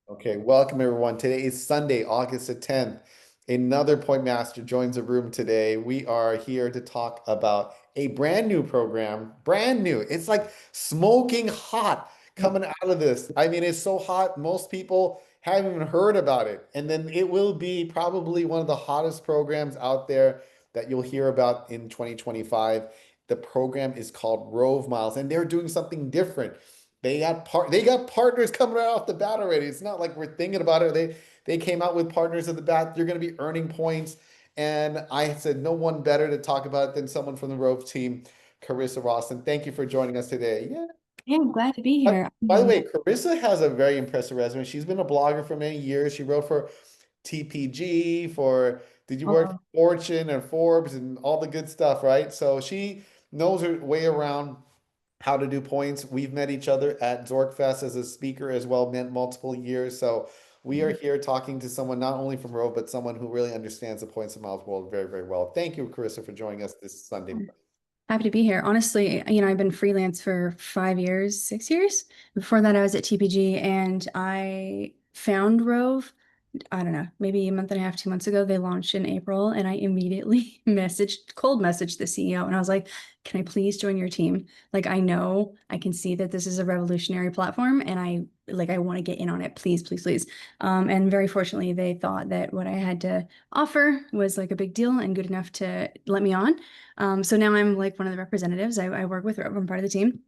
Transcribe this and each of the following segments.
Okay, welcome everyone. Today is Sunday, August the 10th. Another point master joins the room today. We are here to talk about a brand new program. Brand new. It's like smoking hot coming out of this. I mean, it's so hot, most people haven't even heard about it. And then it will be probably one of the hottest programs out there that you'll hear about in 2025. The program is called ROVE Miles, and they're doing something different. They got partners coming right off the bat already. It's not like we're thinking about it. They came out with partners at the bat. You're going to be earning points. And I said no one better to talk about it than someone from the Rove team, Carissa Rawson. Thank you for joining us today. Yeah. Yeah, I'm glad to be By, here. by the way, Carissa has a very impressive resume. She's been a blogger for many years. She wrote for TPG, did you work for Oh, Fortune and Forbes and all the good stuff, right? So she knows her way around how to do points. We've met each other at Zorkfest as a speaker as well, met multiple years. So we are here talking to someone not only from Rove, but someone who really understands the points and miles world very, very well. Thank you, Carissa, for joining us this Sunday. happy to be here. Honestly, I've been freelance for 5 years, 6 years. Before that, I was at TPG and I found Rove. I don't know, maybe a month and a half, 2 months ago. They launched in April, and I immediately cold messaged the CEO, and I was like, "Can I please join your team? Like, I know I can see that this is a revolutionary platform, and I want to get in on it. Please, please, please." And very fortunately, they thought that what I had to offer was like a big deal and good enough to let me on. So now I'm like one of the representatives. I work with Rove. I'm part of the team,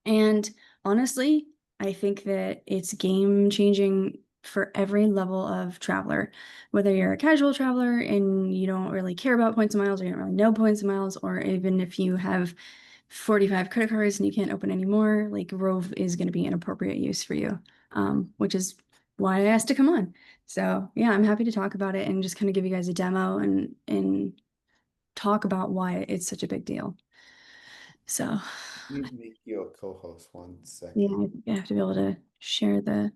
and honestly, I think that it's game changing for every level of traveler, whether you're a casual traveler and you don't really care about points and miles, or you don't really know points and miles, or even if you have 45 credit cards and you can't open any more, like Rove is going to be an appropriate use for you, which is why I asked to come on. So yeah, I'm happy to talk about it and just kind of give you guys a demo and talk about why it's such a big deal. So Please make you a co-host. One yeah, second. I have to be able to share the.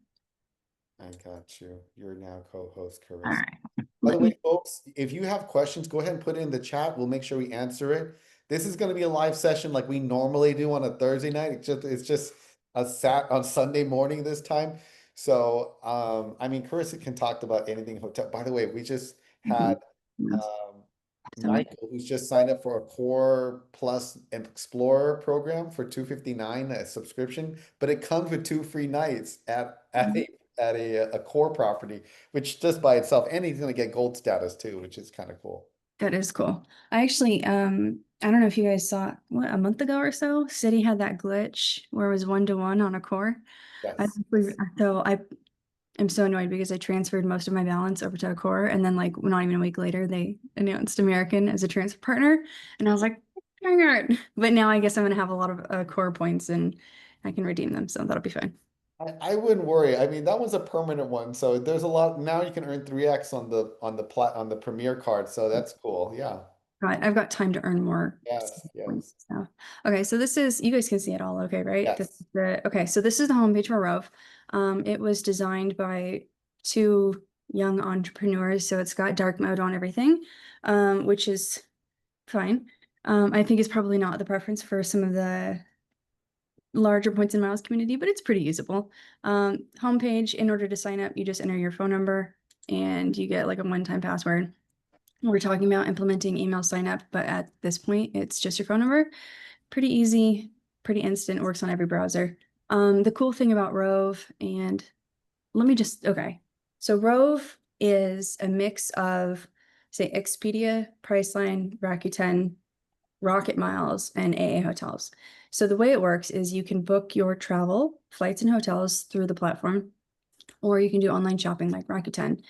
I got you. You're now co-host, All Carissa. right. By the Let way, me. folks, if you have questions, go ahead and put it in the chat. We'll make sure we answer it. This is going to be a live session like we normally do on a Thursday night. It's just a sat on Sunday morning this time. So, I mean, Carissa can talk about anything hotel. By the way, we just had Mhm. Yes. So my Michael, who's just signed up for a Core Plus and Explorer program for 259 a subscription, but it comes with 2 free nights at a core property, which just by itself, and he's going to get gold status too, which is kind of cool. that is cool. I actually, I don't know if you guys saw what a month ago or so, City had that glitch where it was 1-to-1 on a core. I Yes. so I am so annoyed because I transferred most of my balance over to a core, and then like not even a week later, they announced American as a transfer partner, and I was like, dang it. But now I guess I'm gonna have a lot of core points and I can redeem them, so that'll be fine. I wouldn't worry. I mean, that was a permanent one, so there's a lot now you can earn 3x on the Premier card, so that's cool. Yeah. Right, I've got time to earn more Yes, points. yes. So, okay, so this is you guys can see it all, okay, right? Yes. Okay, so this is the homepage for Rove. It was designed by two young entrepreneurs, so it's got dark mode on everything, which is fine. I think it's probably not the preference for some of the larger points and miles community, but it's pretty usable. Homepage, in order to sign up, you just enter your phone number and you get like a one-time password. We're talking about implementing email sign up, but at this point, it's just your phone number. Pretty easy, pretty instant, works on every browser. The cool thing about Rove, and let me just, okay. So Rove is a mix of, say, Expedia, Priceline, Rakuten, Rocket Miles, and AA Hotels. So the way it works is you can book your travel, flights, and hotels through the platform, or you can do online shopping like Rakuten.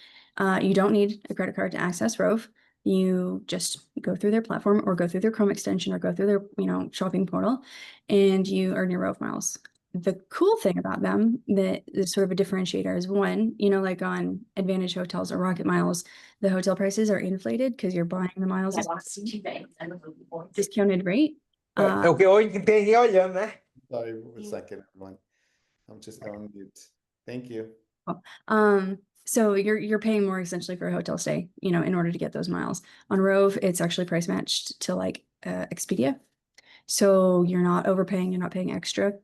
You don't need a credit card to access Rove. You just go through their platform or go through their Chrome extension or go through their, shopping portal and you earn your Rove miles. The cool thing about them that is sort of a differentiator is one, like on Advantage Hotels or Rocket Miles, the hotel prices are inflated because you're buying the miles at discounted rate. É o que hoje tem olhando, né? Sorry for a second, everyone. I'm just on mute. Thank you. Um, so you're paying more essentially for a hotel stay, in order to get those miles. On Rove, it's actually price matched to like Expedia. So you're not overpaying, you're not paying extra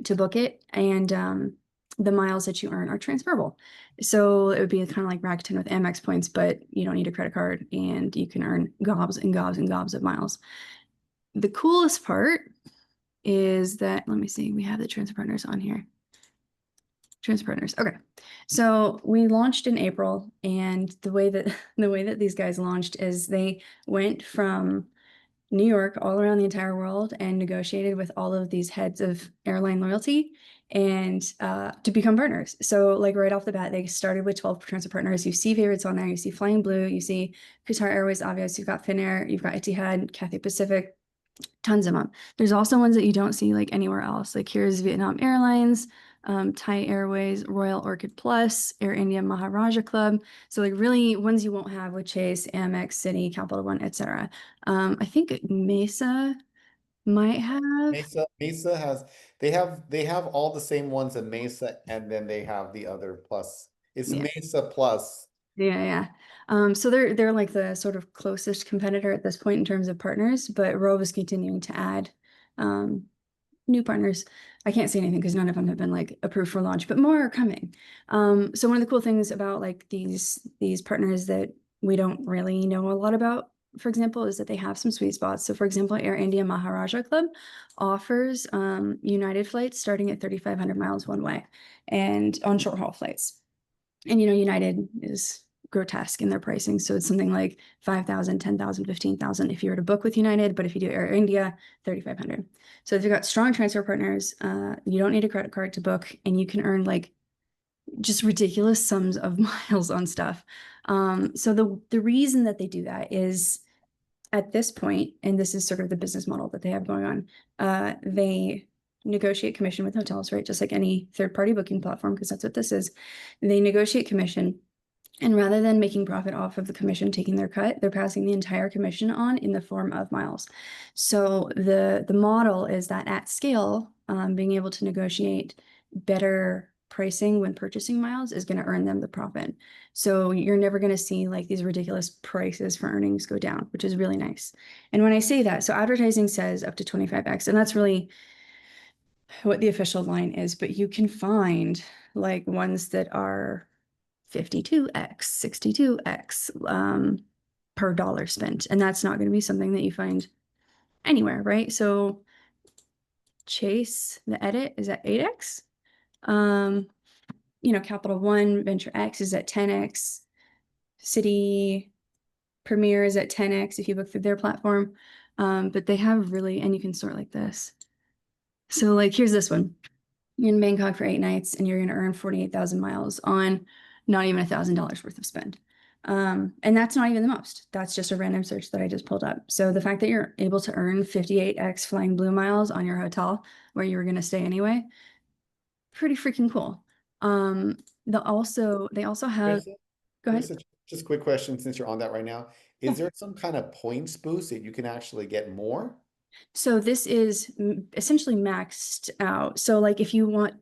to book it. And the miles that you earn are transferable. So it would be kind of like Rakuten with Amex points, but you don't need a credit card and you can earn gobs and gobs and gobs of miles. The coolest part is that, let me see, we have the transfer partners on here. Transfer partners. Okay. So we launched in April, and the way that these guys launched is they went from New York all around the entire world and negotiated with all of these heads of airline loyalty and to become partners. So like right off the bat, they started with 12 transfer partners. You see favorites on there. You see Flying Blue. You see Qatar Airways, obvious. You've got Finnair. You've got Etihad, Cathay Pacific, tons of them. There's also ones that you don't see like anywhere else. Like here's Vietnam Airlines, Thai Airways, Royal Orchid Plus, Air India Maharaja Club. So like really ones you won't have with Chase, Amex, Citi, Capital One, etc. I think Mesa might have. Mesa has they have all the same ones at Mesa, and then they have the other plus. It's Yeah, Mesa Plus. yeah. So they're like the sort of closest competitor at this point in terms of partners, but Rove is continuing to add um, new partners. I can't say anything because none of them have been like approved for launch, but more are coming. So one of the cool things about like these partners that we don't really know a lot about, for example, is that they have some sweet spots. So for example, Air India Maharaja Club offers United flights starting at 3,500 miles one way and on short haul flights. And United is grotesque in their pricing. So it's something like 5,000, 10,000, 15,000 if you were to book with United, but if you do Air India, 3,500. So if you've got strong transfer partners, you don't need a credit card to book, and you can earn like just ridiculous sums of miles on stuff. So the reason that they do that is at this point, and this is sort of the business model that they have going on, they negotiate commission with hotels, right? Just like any third-party booking platform, because that's what this is. They negotiate commission, and rather than making profit off of the commission, taking their cut, they're passing the entire commission on in the form of miles. So the model is that at scale, being able to negotiate better pricing when purchasing miles is going to earn them the profit. So you're never going to see like these ridiculous prices for earnings go down, which is really nice. And when I say that, so advertising says up to 25x, and that's really what the official line is, but you can find like ones that are 52x, 62x per dollar spent. And that's not going to be something that you find anywhere, right? So Chase, the edit is at 8x. Capital One, Venture X is at 10x. City Premier is at 10x if you book through their platform. But they have really, and you can sort like this. So like, here's this one. You're in Bangkok for 8 nights and you're going to earn 48,000 miles on not even $1,000 worth of spend. And that's not even the most. That's just a random search that I just pulled up. So the fact that you're able to earn 58x Flying Blue miles on your hotel where you were going to stay anyway, pretty freaking cool. They also have, Carissa, go ahead. Carissa, just a quick question since you're on that right now. Yeah. Is there some kind of points boost that you can actually get more? So this is essentially maxed out. So like if you want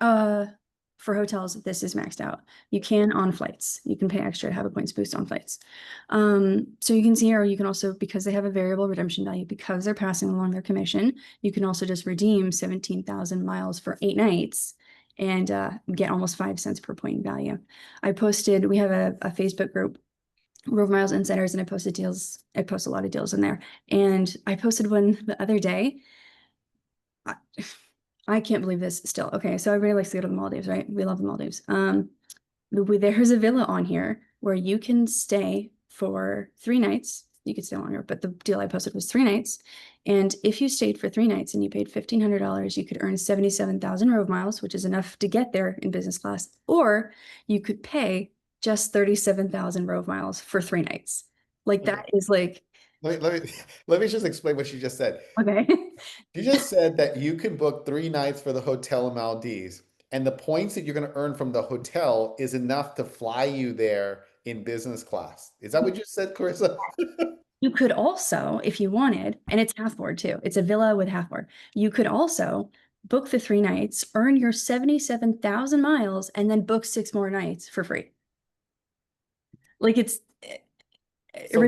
for hotels, this is maxed out. You can on flights. You can pay extra to have a points boost on flights. So you can see here, you can also, because they have a variable redemption value, because they're passing along their commission, you can also just redeem 17,000 miles for 8 nights and get almost 5 cents per point value. We have a Facebook group, ROVE Miles Insiders, and I posted deals. I post a lot of deals in there. And I posted one the other day. I can't believe this still. Okay, so everybody likes to go to the Maldives, right? We love the Maldives. There's a villa on here where you can stay for 3 nights. You could stay longer, but the deal I posted was 3 nights. And if you stayed for 3 nights and you paid $1,500, you could earn 77,000 ROVE miles, which is enough to get there in business class. Or you could pay just 37,000 ROVE miles for 3 nights. Like Okay. that is like, Let me just explain what you just said. okay. You just said that you can book 3 nights for the hotel in Maldives, and the points that you're going to earn from the hotel is enough to fly you there in business class. Is that what you said, Carissa? You could also, if you wanted, and it's half board too, it's a villa with half board. You could also book the 3 nights, earn your 77,000 miles, and then book 6 more nights for free. Like it's, So,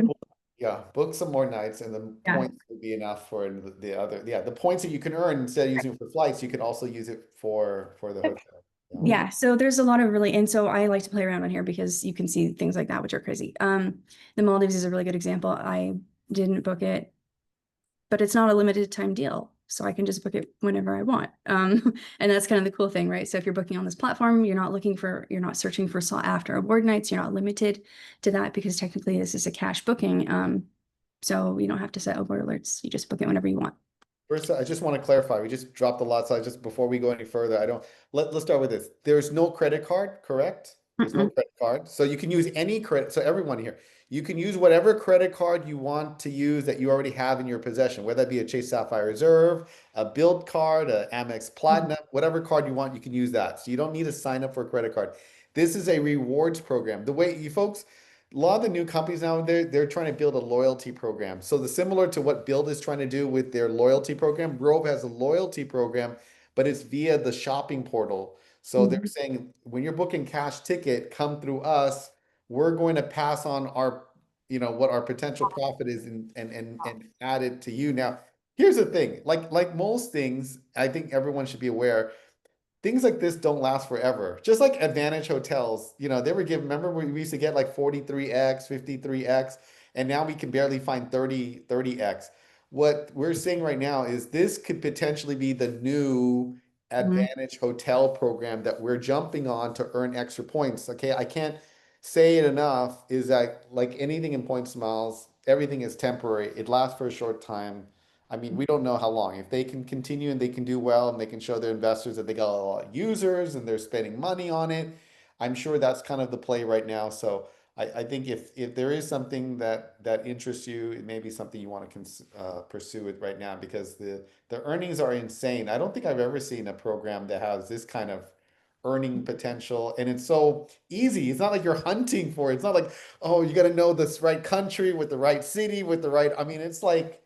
yeah, book some more nights, and the yeah. points will be enough for the other. Yeah, the points that you can earn instead of using it for flights, you can also use it for the hotel. Yeah, so there's a lot of really, and so I like to play around on here because you can see things like that, which are crazy. The Maldives is a really good example. I didn't book it, but it's not a limited time deal. So I can just book it whenever I want. And that's kind of the cool thing, right? So if you're booking on this platform, you're not searching for sought after award nights. You're not limited to that because technically this is a cash booking. So you don't have to set award alerts. You just book it whenever you want. First, I just want to clarify, we just dropped a lot, so just before we go any further, let's start with this. There's no credit card, correct? There's no Mm-mm. credit card. So you can use any credit, so everyone here, you can use whatever credit card you want to use that you already have in your possession, whether that be a Chase Sapphire Reserve, a Build card, a Amex Platinum, whatever card you want, you can use that. So you don't need to sign up for a credit card. This is a rewards program. The way you folks, a lot of the new companies now, they're trying to build a loyalty program. So the similar to what Build is trying to do with their loyalty program, Rove has a loyalty program, but it's via the shopping portal. So they're Mhm. saying when you're booking cash ticket, come through us. We're going to pass on our, what our potential profit is and add it to you. Now, here's the thing, like most things, I think everyone should be aware things like this don't last forever. Just like Advantage hotels, they were given, remember we used to get like 43x, 53x, and now we can barely find 30x. What we're seeing right now is this could potentially be the new Mhm. Advantage hotel program that we're jumping on to earn extra points. Okay, I can't say it enough is that like anything in points miles, everything is temporary. It lasts for a short time. I mean, we don't know how long. If they can continue and they can do well and they can show their investors that they got a lot of users and they're spending money on it, I'm sure that's kind of the play right now. So I think if there is something that interests you, it may be something you want to pursue it right now because the earnings are insane. I don't think I've ever seen a program that has this kind of earning potential and it's so easy. It's not like you're hunting for it. It's not like, oh, you got to know this right country with the right city with the right, I mean, it's like,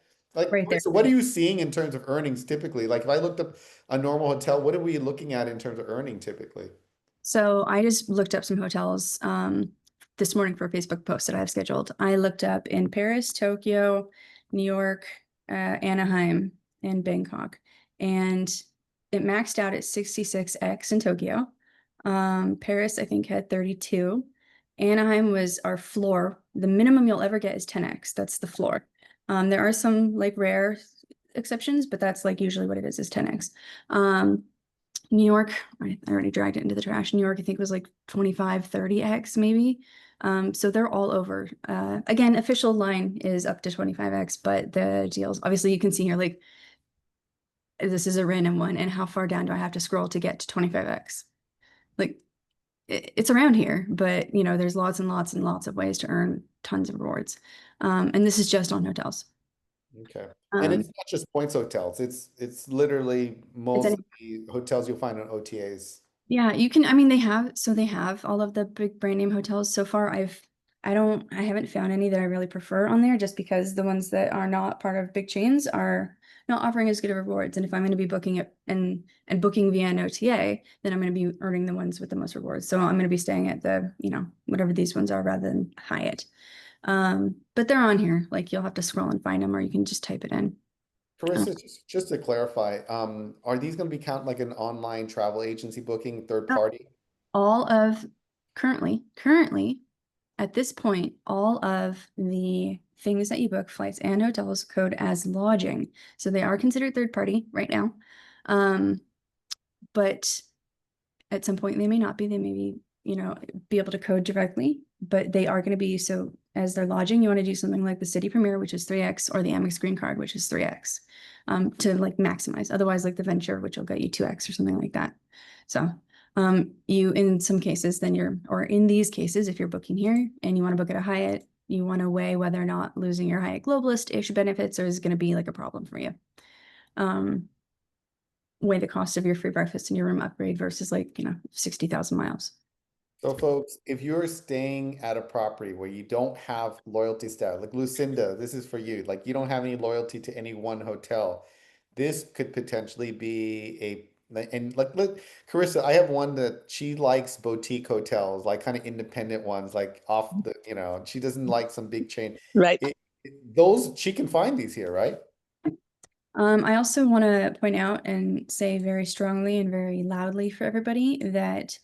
Right there. so what are you seeing in terms of earnings typically? Like if I looked up a normal hotel, what are we looking at in terms of earning typically? So I just looked up some hotels this morning for a Facebook post that I have scheduled. I looked up in Paris, Tokyo, New York, Anaheim, and Bangkok. And it maxed out at 66x in Tokyo. Paris, I think, had 32. Anaheim was our floor. The minimum you'll ever get is 10x. That's the floor. There are some like rare exceptions, but that's like usually what it is 10x. New York, I already dragged it into the trash. New York, I think was like 25, 30x maybe. So they're all over. Again, official line is up to 25x, but the deals, obviously you can see here, like this is a random one. And how far down do I have to scroll to get to 25x? Like it's around here, but there's lots and lots and lots of ways to earn tons of rewards. And this is just on hotels. Okay. And Um, it's not just points hotels. It's literally it's most any of the hotels you'll find on OTAs. Yeah, you can, I mean, they have all of the big brand name hotels. So far, I haven't found any that I really prefer on there just because the ones that are not part of big chains are not offering as good of rewards. And if I'm going to be booking it and booking via an OTA, then I'm going to be earning the ones with the most rewards. So I'm going to be staying at whatever these ones are rather than Hyatt. But they're on here. Like you'll have to scroll and find them, or you can just type it in. Um, Carissa, just to clarify, are these going to be count like an online travel agency booking third party? all of currently at this point, all of the things that you book, flights and hotels, code as lodging. So they are considered third party right now. Um, but at some point they may not be. They may be able to code directly, but they are going to be so as their lodging, you want to do something like the City Premier, which is 3x, or the Amex Green Card, which is 3x, to like maximize. Otherwise, like the Venture, which will get you 2x or something like that. So you in some cases, or in these cases, if you're booking here and you want to book at a Hyatt, you want to weigh whether or not losing your Hyatt Globalist-ish benefits is going to be like a problem for you. Weigh the cost of your free breakfast and your room upgrade versus 60,000 miles. So, folks, if you're staying at a property where you don't have loyalty status, like Lucinda, this is for you. Like you don't have any loyalty to any one hotel, this could potentially be and like look, Carissa, I have one that she likes boutique hotels, like kind of independent ones, like off the, she doesn't like some big chain. Right. Those she can find these here, right? I also want to point out and say very strongly and very loudly for everybody that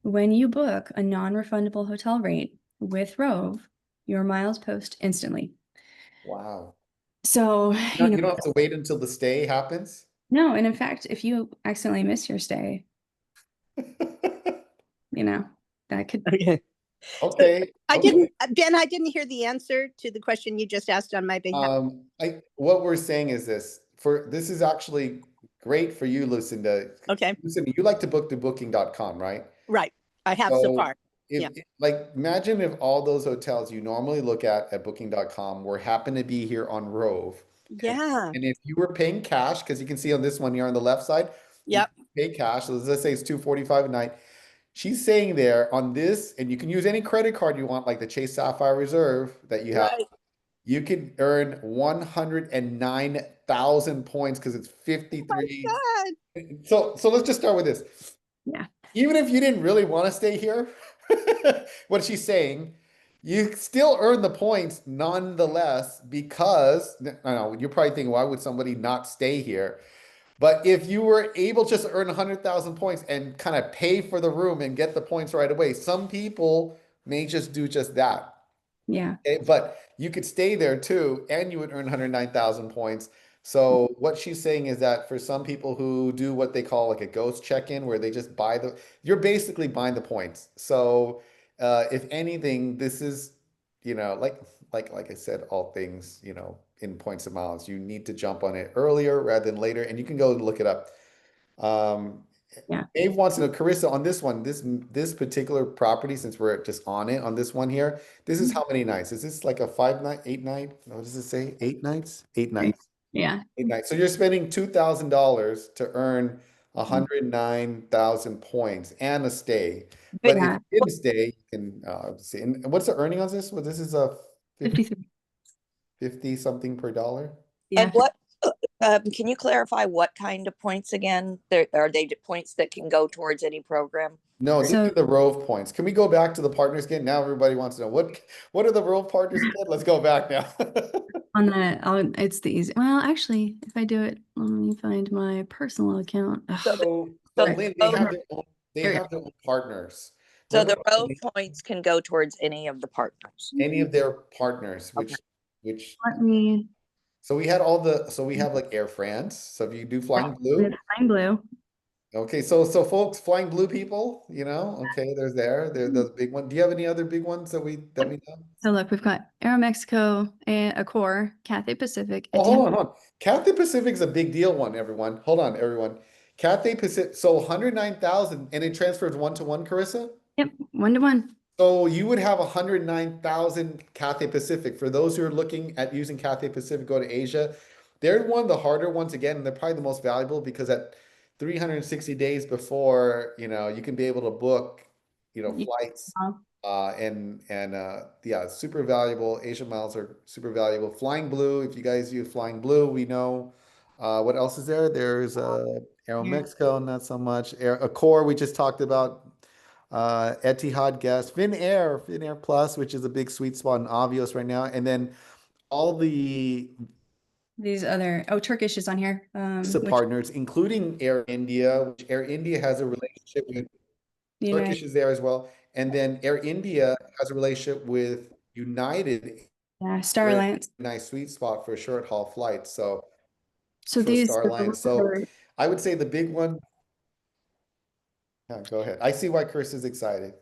when you book a non-refundable hotel rate with Rove, your miles post instantly. Wow. So, You don't have to wait until the stay happens? no, and in fact, if you accidentally miss your stay, that could. Okay. Okay. I Okay. didn't, Ben, I didn't hear the answer to the question you just asked on my behalf. What we're saying is this is actually great for you, Lucinda. Okay. Lucinda, you like to book to booking.com, right? Right. I have so far. Yeah. Like, imagine if all those hotels you normally look at booking.com were happen to be here on Rove. Yeah. And if you were paying cash, because you can see on this one here on the left side, you Yep. pay cash. So let's say it's $245 a night. She's saying there on this, and you can use any credit card you want, like the Chase Sapphire Reserve that you have. Right. You can earn 109,000 points because it's 53. God. So let's just start with this. Yeah. Even if you didn't really want to stay here, what she's saying, you still earn the points nonetheless because I know you're probably thinking, why would somebody not stay here? But if you were able just to earn 100,000 points and kind of pay for the room and get the points right away, some people may just do just that. Yeah. But you could stay there too, and you would earn 109,000 points. So what she's saying is that for some people who do what they call like a ghost check-in, where they just you're basically buying the points. So if anything, this is, like I said, all things, in points and miles, you need to jump on it earlier rather than later, and you can go and look it up. Yeah. Dave wants to know, Carissa, on this one, this particular property, since we're just on it on this one here, this is how many nights? Is this like a 5 night, 8 night? What does it say? 8 nights? 8 nights. Yeah. 8 nights. So you're spending $2,000 to earn 109,000 points and a stay. But if Yeah. you didn't stay, you can see. And what's the earning on this? Well, this is a 53. 50 something per dollar. Yeah. And what, can you clarify what kind of points again? Are they points that can go towards any program? No, these So- are the Rove points. Can we go back to the partners again? Now everybody wants to know what are the Rove partners again? Let's go back now. It's the easy. Well, actually, if I do it, let me find my personal account. Ugh. So So Lynn, the they have their own partners. So the Remember, road points can go towards any of the partners. any of their partners, which Let me. so we have like Air France. So if you do Flying Blue, Flying Blue. okay. So folks, Flying Blue people, okay, they're those big ones. Do you have any other big ones that we know? So look, we've got Aeromexico, Accor, Cathay Pacific. Oh, hold on. Cathay Pacific's a big deal one, everyone. Hold on, everyone. Cathay Pacific, so 109,000, and it transfers 1-to-1, Carissa? Yep, 1-to-1. So you would have 109,000 Cathay Pacific. For those who are looking at using Cathay Pacific, go to Asia. They're one of the harder ones again, and they're probably the most valuable because at 360 days before, you can be able to book, flights. Yeah, super valuable. Asia miles are super valuable. Flying Blue, if you guys use Flying Blue, we know. What else is there? There's Aeromexico, not so much. Accor, we just talked about. Etihad Guest, Finnair Plus, which is a big sweet spot in Avios right now, and then all these other Turkish is on here. partners, including Air India, which Air India has a relationship with. Turkish is there as well, and then Air India has a relationship with United. Yeah, Star Alliance. Nice sweet spot for short haul flights. So these Star Alliance. So I would say the big one. Yeah, go ahead. I see why Chris is excited.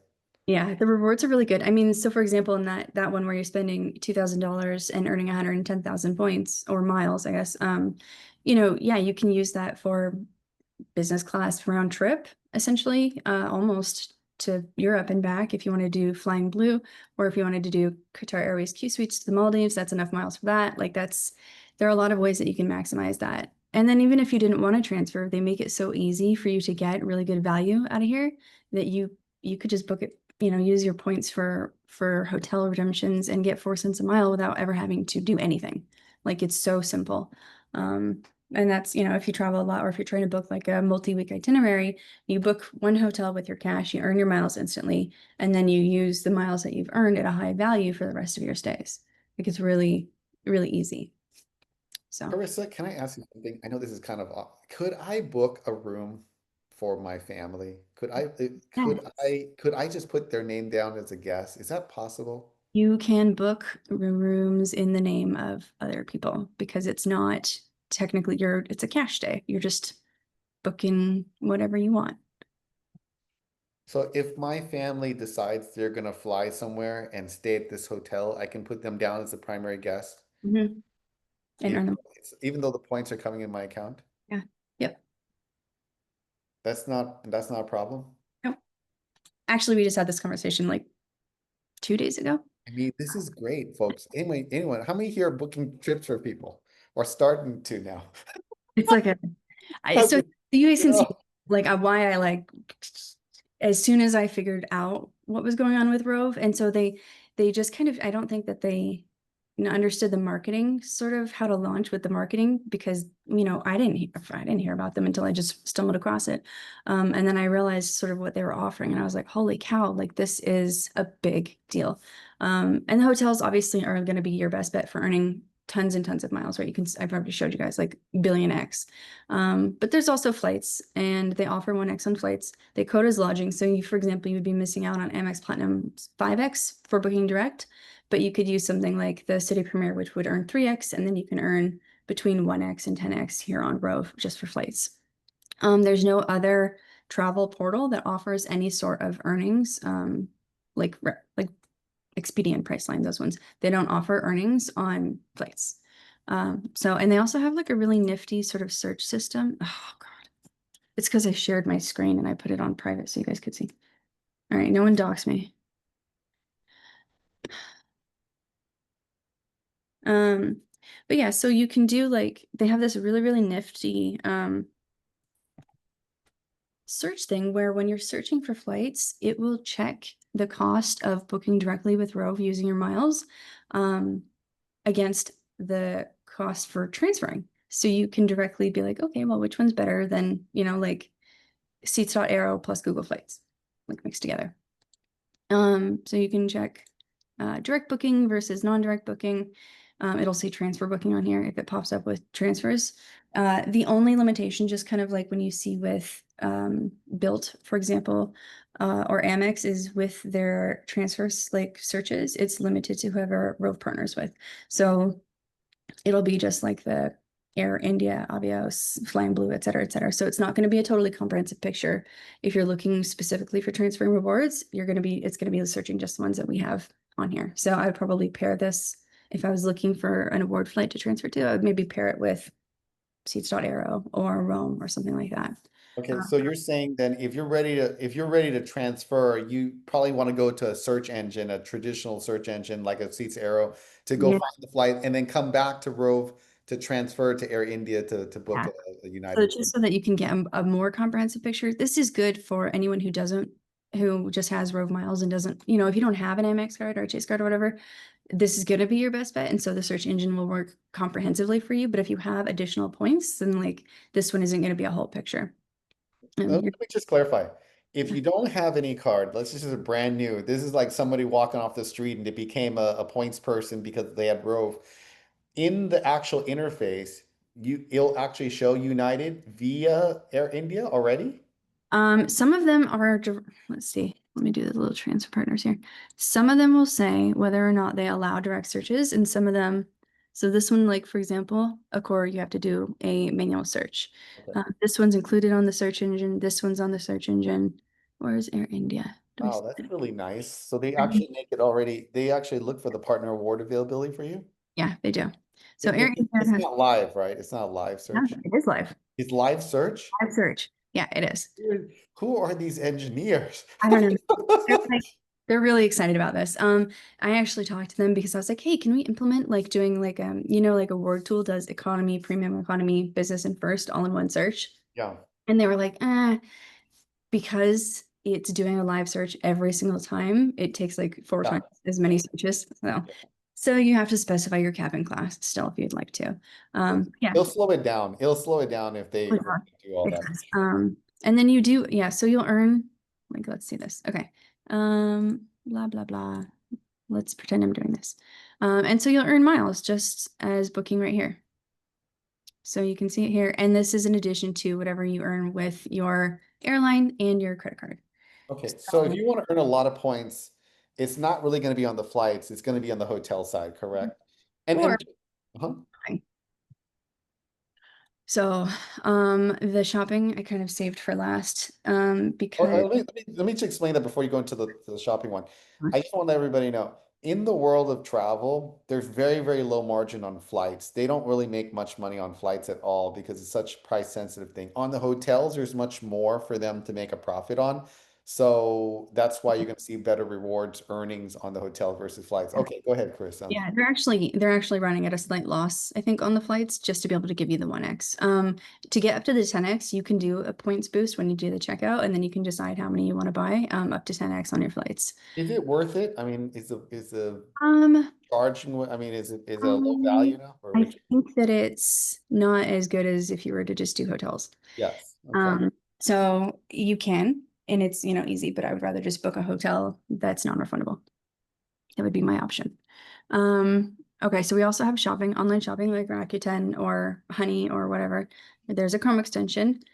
Yeah, the rewards are really good. I mean, so for example, in that one where you're spending $2,000 and earning 110,000 points or miles, I guess, yeah, you can use that for business class round trip, essentially, almost to Europe and back if you want to do Flying Blue, or if you wanted to do Qatar Airways Q Suites to the Maldives, that's enough miles for that. Like there are a lot of ways that you can maximize that. And then even if you didn't want to transfer, they make it so easy for you to get really good value out of here that you could just book it, use your points for hotel redemptions and get 4 cents a mile without ever having to do anything. Like it's so simple. And that's, if you travel a lot or if you're trying to book like a multi-week itinerary, you book one hotel with your cash, you earn your miles instantly, and then you use the miles that you've earned at a high value for the rest of your stays. Like it's really, really easy. So Carissa, can I ask you something? I know this is kind of could I book a room for my family? Could I just put their name down as a guest? Is that possible? you can book rooms in the name of other people because it's not technically it's a cash day. You're just booking whatever you want. So if my family decides they're gonna fly somewhere and stay at this hotel, I can put them down as a primary guest, And earn them. even though the points are coming in my account. Yeah. Yep. That's not a problem. Nope. Actually, we just had this conversation like 2 days ago. I mean, this is great, folks. Anyway, anyone, how many here are booking trips for people or starting to now? It's like so the UACNC, like why I like as soon as I figured out what was going on with Rove, and so they just kind of, I don't think that they understood the marketing, sort of how to launch with the marketing, because I didn't hear about them until I just stumbled across it, and then I realized sort of what they were offering, and I was like, holy cow, like this is a big deal. And the hotels obviously are going to be your best bet for earning tons and tons of miles, right? I've already showed you guys like billion X. But there's also flights, and they offer 1X on flights. They code as lodging. So you, for example, you would be missing out on Amex Platinum 5X for booking direct, but you could use something like the City Premier, which would earn 3X, and then you can earn between 1X and 10X here on Rove just for flights. There's no other travel portal that offers any sort of earnings, like Expedia and Priceline, those ones. They don't offer earnings on flights. And they also have like a really nifty sort of search system. Oh God. It's because I shared my screen and I put it on private so you guys could see. All right, no one dox me. But yeah, so you can do like, they have this really, really nifty search thing where when you're searching for flights, it will check the cost of booking directly with Rove using your miles against the cost for transferring. So you can directly be like, okay, well, which one's better than, like Seats.aero plus Google Flights, like mixed together. So you can check direct booking versus non-direct booking. It'll say transfer booking on here if it pops up with transfers. The only limitation, just kind of like when you see with Built, for example, or Amex, is with their transfers like searches, it's limited to whoever Rove partners with. So it'll be just like the Air India, Avios, Flying Blue, et cetera, et cetera. So it's not going to be a totally comprehensive picture. If you're looking specifically for transferring rewards, it's going to be searching just the ones that we have on here. So I would probably pair this, if I was looking for an award flight to transfer to, I would maybe pair it with Seats.aero or Rome or something like that. Okay, so you're saying then if you're ready to transfer, you probably want to go to a search engine, a traditional search engine like a Seats Arrow, to go find the flight and then come back to Rove to transfer to Air India to book a United. So just so that you can get a more comprehensive picture, this is good for anyone who just has Rove miles and doesn't, if you don't have an Amex card or a Chase card or whatever, this is going to be your best bet. And so the search engine will work comprehensively for you. But if you have additional points, then like this one isn't going to be a whole picture. Let me just clarify. If you don't have any card, let's just say brand new. This is like somebody walking off the street and it became a points person because they had Rove. In the actual interface, it'll actually show United via Air India already. Some of them are, let's see, let me do the little transfer partners here. Some of them will say whether or not they allow direct searches, and some of them, so this one, like for example, Accor, you have to do a manual search. Okay. This one's included on the search engine. This one's on the search engine. Where's Air India? Wow, that's really nice. So they actually make it already, they actually look for the partner award availability for you? Yeah, they do. So Air India It's has, not live, right? It's not a live yeah, search. it is live. It's live search? Live search. Yeah, it is. Dude, who are these engineers? I don't know. They're really excited about this. I actually talked to them because I was like, hey, can we implement like doing like like a word tool does economy, premium economy, business, and first all in one search? Yeah. And they were like, because it's doing a live search every single time, it takes like 4 times as many searches. So you have to specify your cabin class still if you'd like to. Yeah. It'll slow it down. It'll slow it down if they do all that. And then you do, yeah, so you'll earn, like, let's see this. Okay. Blah, blah, blah. Let's pretend I'm doing this. And so you'll earn miles just as booking right here. So you can see it here. And this is in addition to whatever you earn with your airline and your credit card. Okay, so if you want to earn a lot of points, it's not really going to be on the flights. It's going to be on the hotel side, correct? Or uh-huh. So the shopping I kind of saved for last because Let me just explain that before you go into the shopping one. I just want to let everybody know, in the world of travel, there's very, very low margin on flights. They don't really make much money on flights at all because it's such price sensitive thing. On the hotels, there's much more for them to make a profit on. So that's why you're going to see better rewards earnings on the hotel versus flights. Okay, go ahead, Chris. yeah, they're actually running at a slight loss, I think, on the flights just to be able to give you the 1x. To get up to the 10x, you can do a points boost when you do the checkout, and then you can decide how many you want to buy, up to 10x on your flights. Is it worth it? I mean, is the Um, charging, I mean, is it a low value now? Or I which? think that it's not as good as if you were to just do hotels. Yes. Okay. So you can, and it's, easy, but I would rather just book a hotel that's non-refundable. That would be my option. Okay, so we also have shopping, online shopping like Rakuten or Honey or whatever. There's a Chrome extension.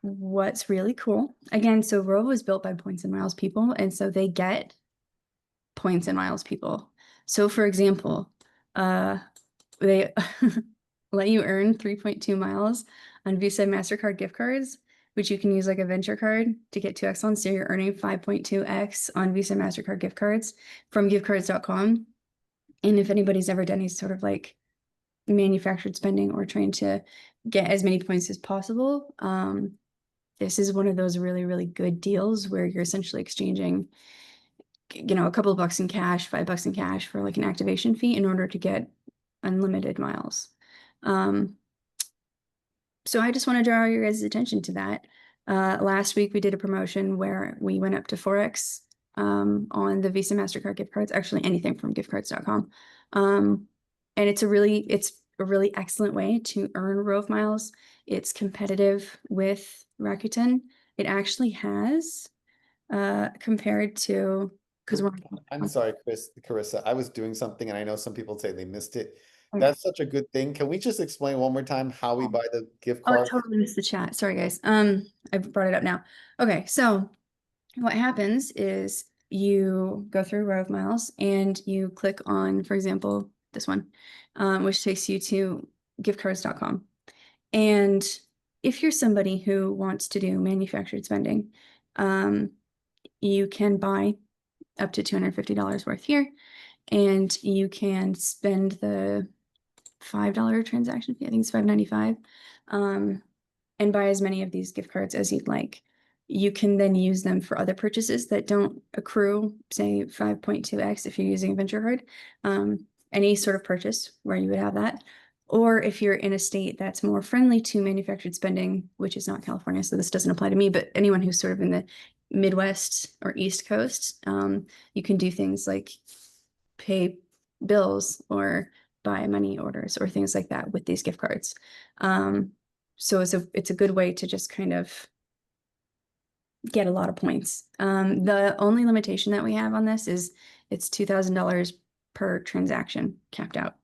What's really cool, again, so ROVE was built by points and miles people, and so they get points and miles people. So for example, they let you earn 3.2 miles on Visa MasterCard gift cards, which you can use like a venture card to get 2x on. So you're earning 5.2x on Visa MasterCard gift cards from giftcards.com. And if anybody's ever done any sort of like manufactured spending or trying to get as many points as possible, this is one of those really, really good deals where you're essentially exchanging, a couple of bucks in cash, $5 in cash for like an activation fee in order to get unlimited miles. So I just want to draw your guys' attention to that. Last week we did a promotion where we went up to 4x on the Visa MasterCard gift cards, actually anything from giftcards.com. And it's a really excellent way to earn ROVE miles. It's competitive with Rakuten. It actually has, compared to, because I'm sorry, Carissa, I was doing something and I know some people say they missed it. Okay. That's such a good thing. Can we just explain one more time how we buy the gift Oh, I card? totally missed the chat. Sorry, guys. I brought it up now. Okay, so what happens is you go through ROVE miles and you click on, for example, this one, which takes you to giftcards.com. And if you're somebody who wants to do manufactured spending, you can buy up to $250 worth here, and you can spend the $5 transaction fee. I think it's $5.95, and buy as many of these gift cards as you'd like. You can then use them for other purchases that don't accrue, say 5.2x if you're using a venture card, any sort of purchase where you would have that. Or if you're in a state that's more friendly to manufactured spending, which is not California, so this doesn't apply to me, but anyone who's sort of in the Midwest or East Coast, you can do things like pay bills or buy money orders or things like that with these gift cards. So it's a good way to just kind of get a lot of points. The only limitation that we have on this is it's $2,000 per transaction capped out.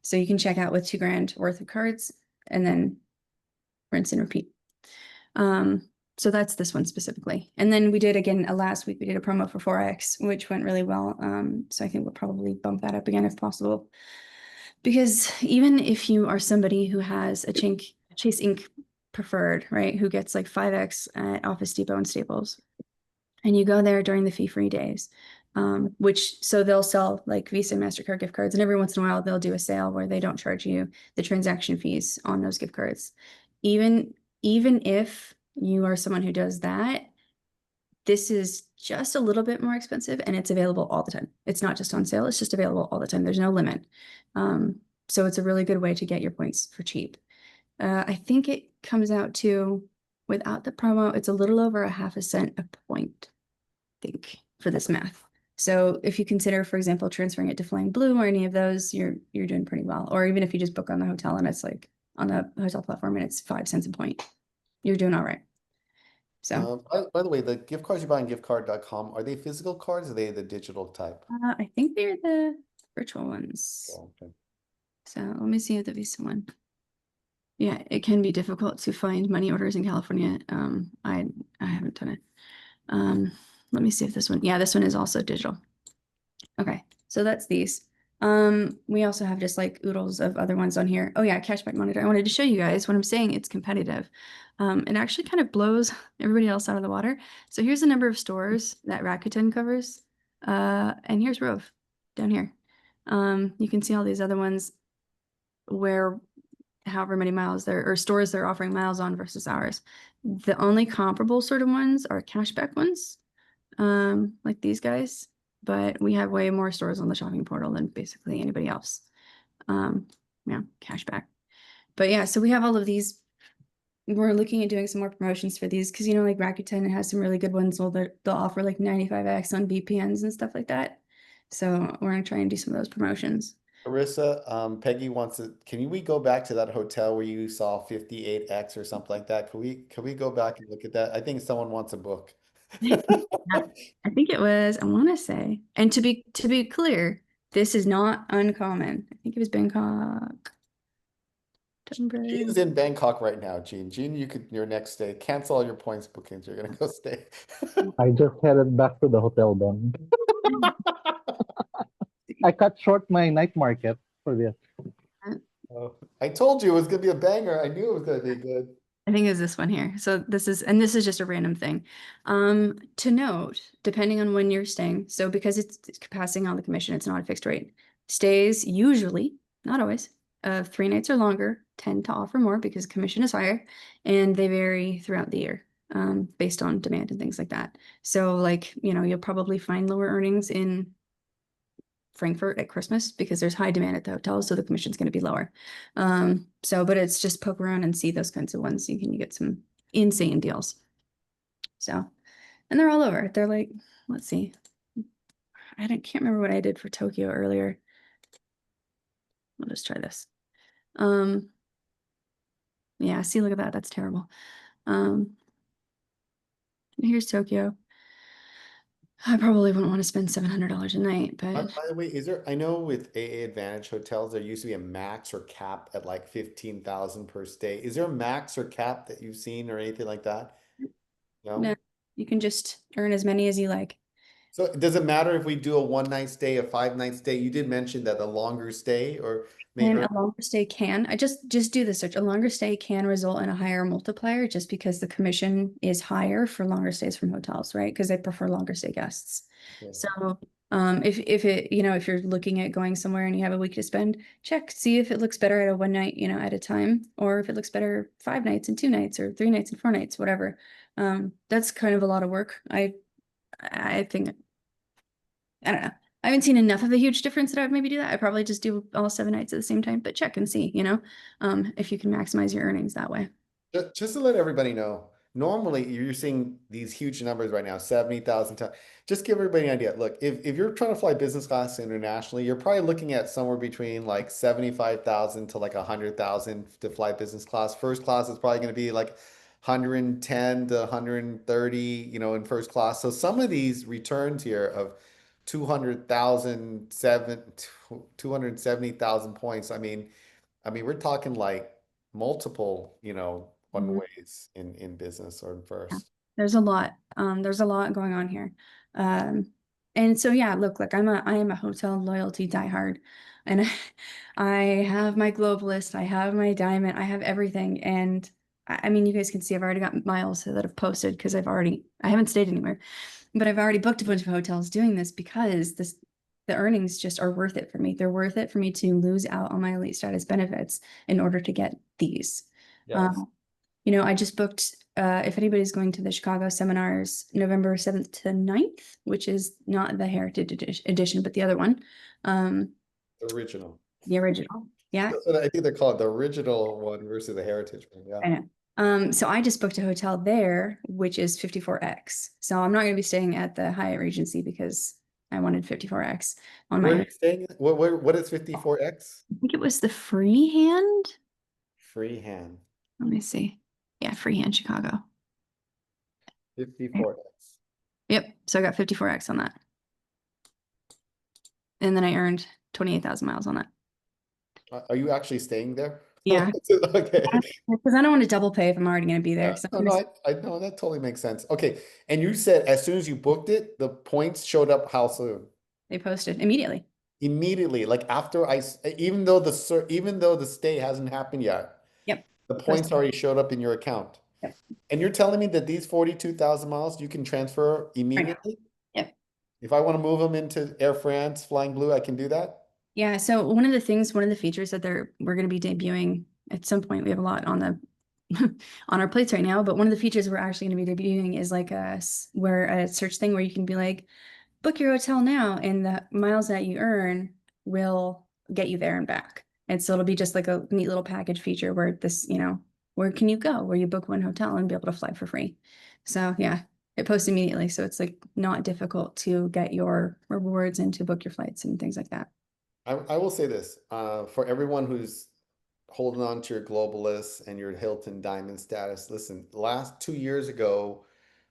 So you can check out with $2,000 worth of cards and then rinse and repeat. So that's this one specifically. And then we did again, last week we did a promo for 4x, which went really well. So I think we'll probably bump that up again if possible. Because even if you are somebody who has a Chase Ink preferred, right, who gets like 5x at Office Depot and Staples, and you go there during the fee-free days, so they'll sell like Visa, MasterCard gift cards, and every once in a while they'll do a sale where they don't charge you the transaction fees on those gift cards. Even if you are someone who does that, this is just a little bit more expensive and it's available all the time. It's not just on sale, it's just available all the time. There's no limit. So it's a really good way to get your points for cheap. I think it comes out to, without the promo, it's a little over a half a cent a point, I think, for this math. So if you consider, for example, transferring it to Flying Blue or any of those, you're doing pretty well. Or even if you just book on the hotel and it's like on the hotel platform and it's 5 cents a point, you're doing all right. So by the way, the gift cards you buy on giftcard.com, are they physical cards or are they the digital type? I think they're the virtual ones. Oh, okay. So let me see if the Visa one. Yeah, it can be difficult to find money orders in California. I haven't done it. Let me see if this one, yeah, this one is also digital. Okay, so that's these. We also have just like oodles of other ones on here. Oh yeah, cashback monitor. I wanted to show you guys when I'm saying it's competitive. It actually kind of blows everybody else out of the water. So here's the number of stores that Rakuten covers. And here's Rove down here. You can see all these other ones where however many miles there or stores they're offering miles on versus ours. The only comparable sort of ones are cashback ones, like these guys, but we have way more stores on the shopping portal than basically anybody else. Yeah, cashback. But yeah, so we have all of these. We're looking at doing some more promotions for these because, you know, like Rakuten has some really good ones. Well, they'll offer like 95x on VPNs and stuff like that. So we're gonna try and do some of those promotions. Carissa, Peggy wants to, we go back to that hotel where you saw 58x or something like that? Can we go back and look at that? I think someone wants a book. Yeah, I think it was, I want to say, and to be clear, this is not uncommon. I think it was Bangkok. Jean's in Bangkok right now, Jean. Jean, your next stay. Cancel all your points bookings. You're gonna go stay. I just headed back to the hotel then. I cut short my night market for this. Oh, I told you it was gonna be a banger. I knew it was gonna be good. I think it was this one here. So this is just a random thing. To note, depending on when you're staying, so because it's passing on the commission, it's not a fixed rate. Stays usually, not always, 3 nights or longer tend to offer more because commission is higher and they vary throughout the year, based on demand and things like that. So like, you know, you'll probably find lower earnings in Frankfurt at Christmas because there's high demand at the hotel, so the commission's going to be lower. But it's just poke around and see those kinds of ones. You can get some insane deals. So, and they're all over. They're like, let's see. Can't remember what I did for Tokyo earlier. We'll just try this. Yeah, see, look at that. That's terrible. Here's Tokyo. I probably wouldn't want to spend $700 a night, but By the way, I know with AA Advantage hotels, there used to be a max or cap at like 15,000 per stay. Is there a max or cap that you've seen or anything like that? No? no, you can just earn as many as you like. So does it matter if we do a 1 night stay, a 5 night stay? You did mention that a longer stay or maybe And a longer stay can, I just do the search. A longer stay can result in a higher multiplier just because the commission is higher for longer stays from hotels, right? Because they prefer longer stay guests. Okay. So if it, you know, if you're looking at going somewhere and you have a week to spend, check, see if it looks better at a 1 night, you know, at a time, or if it looks better 5 nights and 2 nights or 3 nights and 4 nights, whatever. That's kind of a lot of work. I think, I don't know. I haven't seen enough of a huge difference that I would maybe do that. I probably just do all 7 nights at the same time, but check and see, you know, if you can maximize your earnings that way. Just to let everybody know, normally you're seeing these huge numbers right now, 70,000. Just give everybody an idea. Look, if you're trying to fly business class internationally, you're probably looking at somewhere between like 75,000 to like 100,000 to fly business class. First class is probably going to be like 110 to 130, you know, in first class. So some of these returns here of 200,000, 270,000 points. We're talking like multiple, you know, one Mhm. ways in business or in Yeah. first. There's a lot. There's a lot going on here. And so yeah, look, like I am a hotel loyalty diehard, and I have my globalist, I have my diamond, I have everything. And I mean, you guys can see I've already got miles that have posted because I haven't stayed anywhere, but I've already booked a bunch of hotels doing this because the earnings just are worth it for me. They're worth it for me to lose out on my elite status benefits in order to get these. Yes. You know, I just booked, if anybody's going to the Chicago seminars, November 7th to 9th, which is not the Heritage Edition, but the other one. The original. The original. Yeah, That's what I think they call it, the original one versus the heritage one. Yeah. I know. So I just booked a hotel there, which is 54X. So I'm not going to be staying at the Hyatt Regency because I wanted 54X on Where are my, you staying? What is 54X? I think it was the Freehand. Freehand. Let me see. Yeah, Freehand Chicago. 54X. Yep. So I got 54X on that. And then I earned 28,000 miles on that. Are you actually staying there? Yeah, Okay. because I don't want to double pay if I'm already going to be there. Yeah. So No, no, I know that totally makes sense. Okay. And you said as soon as you booked it, the points showed up how soon? they posted immediately. Immediately, like after even though the stay hasn't happened yet, Yep. the points Posted. already showed up in your account. Yep. And you're telling me that these 42,000 miles you can transfer Right now. immediately? Yep. If I want to move them into Air France, Flying Blue, I can do that? Yeah. So one of the features that we're going to be debuting at some point, we have a lot on the on our plates right now, but one of the features we're actually going to be debuting is like a search thing where you can be like, book your hotel now, and the miles that you earn will get you there and back. And so it'll be just like a neat little package feature where where can you go, where you book one hotel and be able to fly for free. So yeah, it posts immediately. So it's like not difficult to get your rewards and to book your flights and things like that. I will say this, for everyone who's holding on to your globalist and your Hilton Diamond status, listen, last 2 years ago,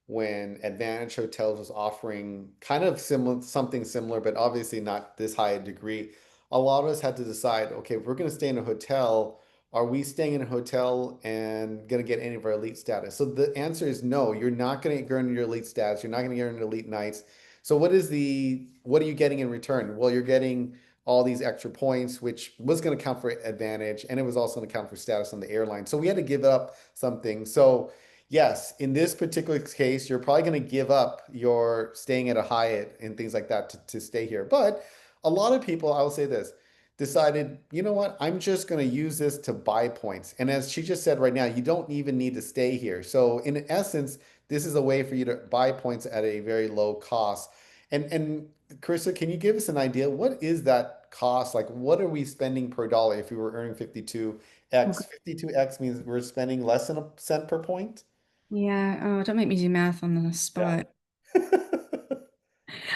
when Advantage Hotels was offering kind of similar, something similar, but obviously not this high a degree, a lot of us had to decide, okay, if we're going to stay in a hotel, are we staying in a hotel and going to get any of our elite status? So the answer is no, you're not going to earn your elite status. You're not going to earn elite nights. So what are you getting in return? Well, you're getting all these extra points, which was going to count for Advantage, and it was also going to count for status on the airline. So we had to give up something. So yes, in this particular case, you're probably going to give up your staying at a Hyatt and things like that to stay here. But a lot of people, I will say this, decided, you know what, I'm just going to use this to buy points. And as she just said right now, you don't even need to stay here. So in essence, this is a way for you to buy points at a very low cost. And Carissa, can you give us an idea? What is that cost? Like, what are we spending per dollar if we were earning 52x? 52x means we're spending less than a cent per point? Yeah. Oh, don't make me do math on the Yeah. spot.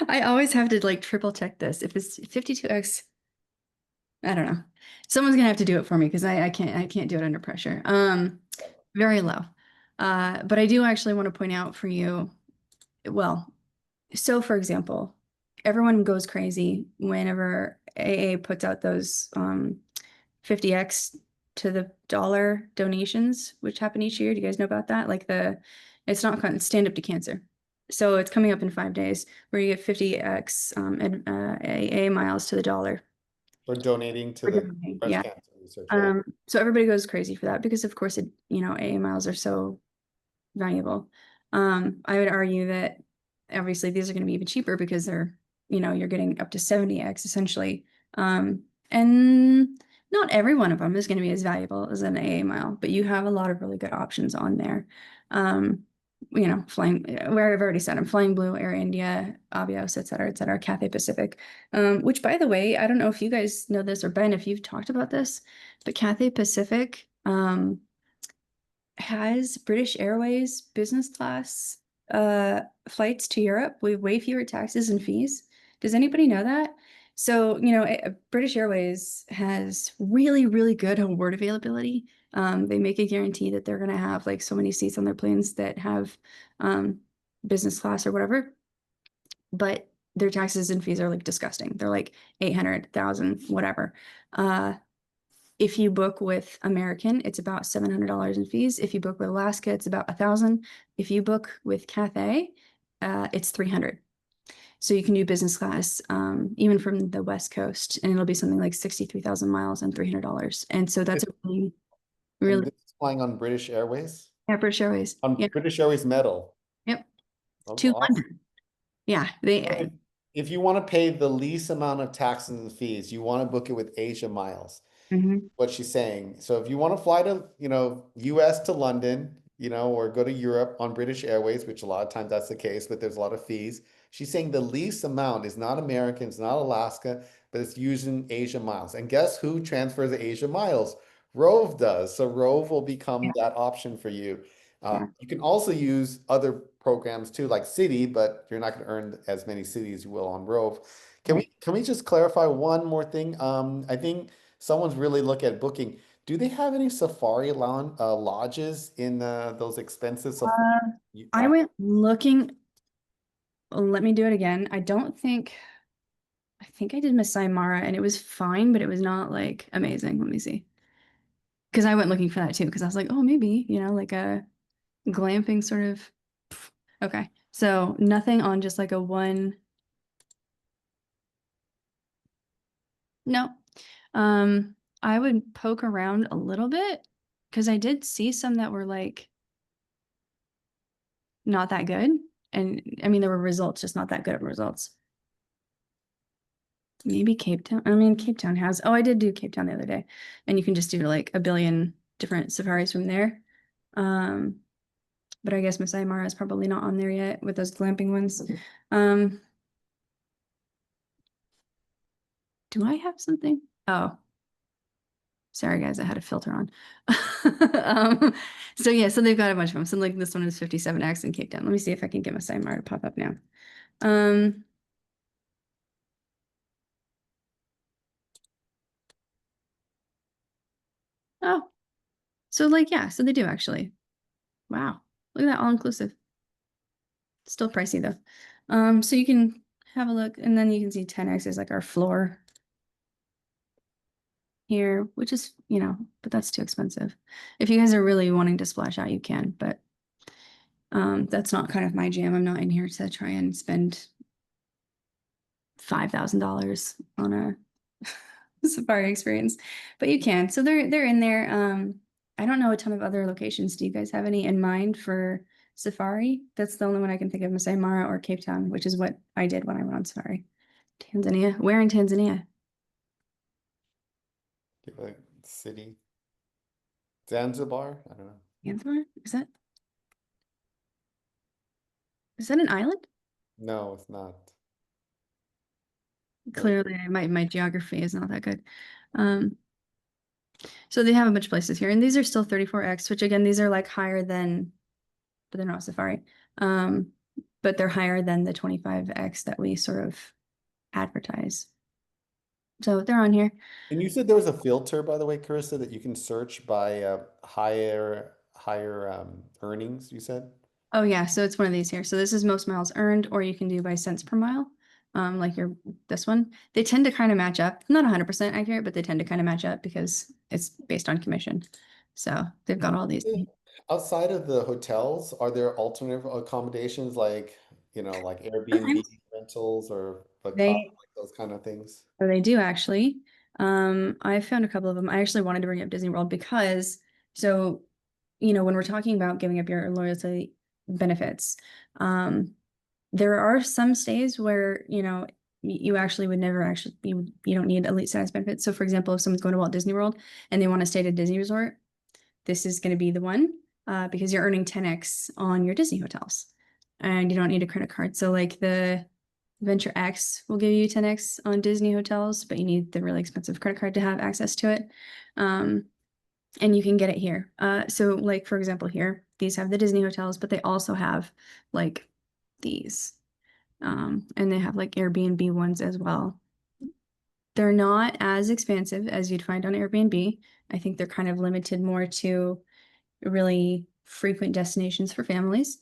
I always have to like triple check this. If it's 52x, I don't know. Someone's gonna have to do it for me because I can't do it under pressure. Very low. But I do actually want to point out for you, well, so for example, everyone goes crazy whenever AA puts out those 50x to the dollar donations, which happen each year. Do you guys know about that? Like it's not Stand Up to Cancer. So it's coming up in 5 days where you get 50x AA miles to the dollar. For donating to For the donating, breast yeah. cancer research. Yeah. So everybody goes crazy for that because of course AA miles are so valuable. I would argue that obviously these are going to be even cheaper because you're getting up to 70x essentially. And not every one of them is going to be as valuable as an AA mile, but you have a lot of really good options on there. Flying, where I've already said I'm Flying Blue, Air India, Avios, et cetera, Cathay Pacific. Which by the way, I don't know if you guys know this or Ben, if you've talked about this, but Cathay Pacific, has British Airways business class flights to Europe with way fewer taxes and fees. Does anybody know that? So, British Airways has really, really good award availability. They make a guarantee that they're going to have like so many seats on their planes that have business class or whatever. But their taxes and fees are like disgusting. They're like 800,000, whatever. If you book with American, it's about $700 in fees. If you book with Alaska, it's about $1,000. If you book with Cathay, it's $300. So you can do business class, even from the West Coast, and it'll be something like 63,000 miles and $300. And so that's a really, And really, this is flying on British Airways? yeah, British Airways. On Yeah. British Airways metal. Yep. Oh, To awesome. London. Yeah. If you want to pay the least amount of taxes and fees, you want to book it with Asia Miles. Mhm. What she's saying. So if you want to fly to, US to London, or go to Europe on British Airways, which a lot of times that's the case, but there's a lot of fees. She's saying the least amount is not American, it's not Alaska, but it's using Asia Miles. And guess who transfers the Asia Miles? ROVE does. So ROVE will become that option for you. Yeah. You can also use other programs too, like City, but you're not going to earn as many cities as you will on ROVE. Can we just clarify one more thing? I think someone's really looking at booking. Do they have any safari lodges in those expensive safari? I went looking. Let me do it again. I think I did Masai Mara and it was fine, but it was not like amazing. Let me see. because I went looking for that too, because I was like, oh, maybe, you know, like a glamping sort of. Okay, so nothing on just like a one. No. I would poke around a little bit because I did see some that were like not that good. And I mean, there were results, just not that good of results. Maybe Cape Town. I mean, Cape Town has, oh, I did do Cape Town the other day. And you can just do like a billion different safaris from there. But I guess Masai Mara is probably not on there yet with those glamping ones. Do I have something? Oh, sorry guys, I had a filter on. So yeah, so they've got a bunch of them. So like this one is 57X in Cape Town. Let me see if I can get Masai Mara to pop up now. Oh, so like, yeah, so they do actually. Wow, look at that, all inclusive. Still pricey though. So you can have a look, and then you can see 10X is like our floor here, which is, you know, but that's too expensive. If you guys are really wanting to splash out, you can, but that's not kind of my jam. I'm not in here to try and spend $5,000 on a safari experience, but you can. So they're in there. I don't know a ton of other locations. Do you guys have any in mind for safari? That's the only one I can think of, Masai Mara or Cape Town, which is what I did when I went on safari. Tanzania. Where in Tanzania? Give a city. Zanzibar? I don't know. Zanzibar? Is that an island? No, it's not. Clearly, my geography is not that good. So they have a bunch of places here, and these are still 34X, which again, these are like higher than, but they're not Safari. But they're higher than the 25X that we sort of advertise. So they're on here. And you said there was a filter, by the way, Carissa, that you can search by higher earnings, you said? Oh yeah, so it's one of these here. So this is most miles earned, or you can do by cents per mile. Like this one. They tend to kind of match up. Not 100% accurate, but they tend to kind of match up because it's based on commission. So they've got all these. Outside of the hotels, are there alternative accommodations like, you know, like Airbnb rentals or like those kind of things? Or they do actually. I found a couple of them. I actually wanted to bring up Disney World because, so, you know, when we're talking about giving up your loyalty benefits, there are some stays where, you know, you actually would never actually, you don't need elite status benefits. So for example, if someone's going to Walt Disney World and they want to stay at a Disney resort, this is going to be the one because you're earning 10X on your Disney hotels and you don't need a credit card. So like the Venture X will give you 10X on Disney hotels, but you need the really expensive credit card to have access to it. And you can get it here. So like, for example, here, these have the Disney hotels, but they also have like these. And they have like Airbnb ones as well. They're not as expansive as you'd find on Airbnb. I think they're kind of limited more to really frequent destinations for families.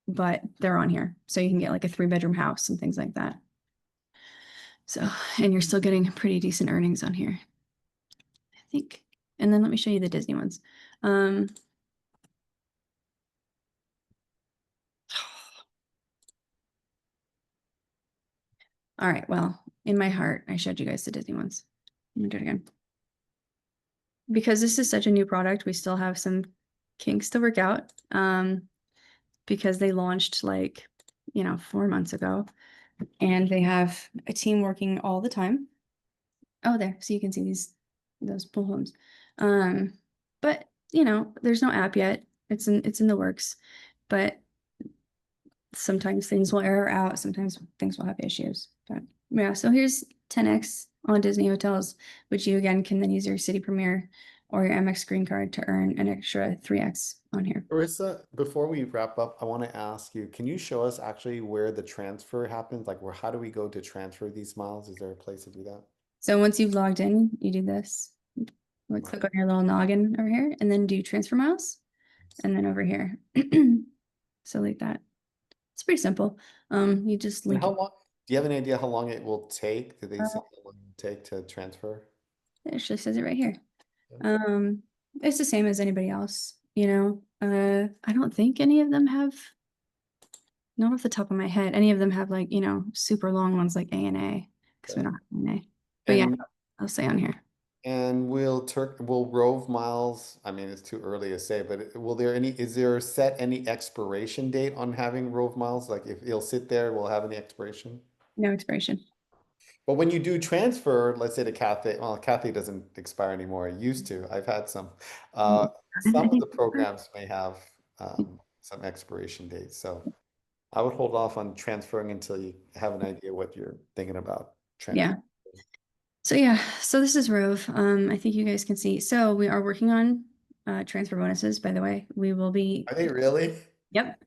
But they're on here. So you can get like a 3-bedroom house and things like that. So, and you're still getting pretty decent earnings on here, I think. And then let me show you the Disney ones. All right, well, in my heart, I showed you guys the Disney ones. Let me do it again. Because this is such a new product, we still have some kinks to work out. Because they launched like, you know, 4 months ago. And they have a team working all the time. Oh, there. So you can see those pool homes. But you know, there's no app yet. It's in the works. But sometimes things will error out, sometimes things will have issues. But yeah, so here's 10X on Disney hotels, which you again can then use your City Premier or your MX Green Card to earn an extra 3X on here. Carissa, before we wrap up, I want to ask you, can you show us actually where the transfer happens? Like how do we go to transfer these miles? Is there a place to do that? So once you've logged in, you do this. Like click on your little noggin over here and then do transfer miles. And then over here. So like that. It's pretty simple. You just And link how it. long, do you have any idea how long it will take? Do they say how long it will take to transfer? It actually says it right here. It's the same as anybody else, you know. I don't think any of them have, not off the top of my head, any of them have like, you know, super long ones like A&A, because we don't have A&A. But yeah, And I'll say on here. and will Rove Miles, I mean, it's too early to say, but is there any expiration date on having Rove Miles? Like if it'll sit there, will it have any expiration? No expiration. But when you do transfer, let's say to Cathay, well, Cathay doesn't expire anymore. It used to. I've had some. I Some of think the programs may have some expiration dates. So I would hold off on transferring until you have an idea what you're thinking about transferring. yeah. So yeah, so this is Rove. I think you guys can see. So we are working on transfer bonuses, by the way. We will be, Are they really? yep.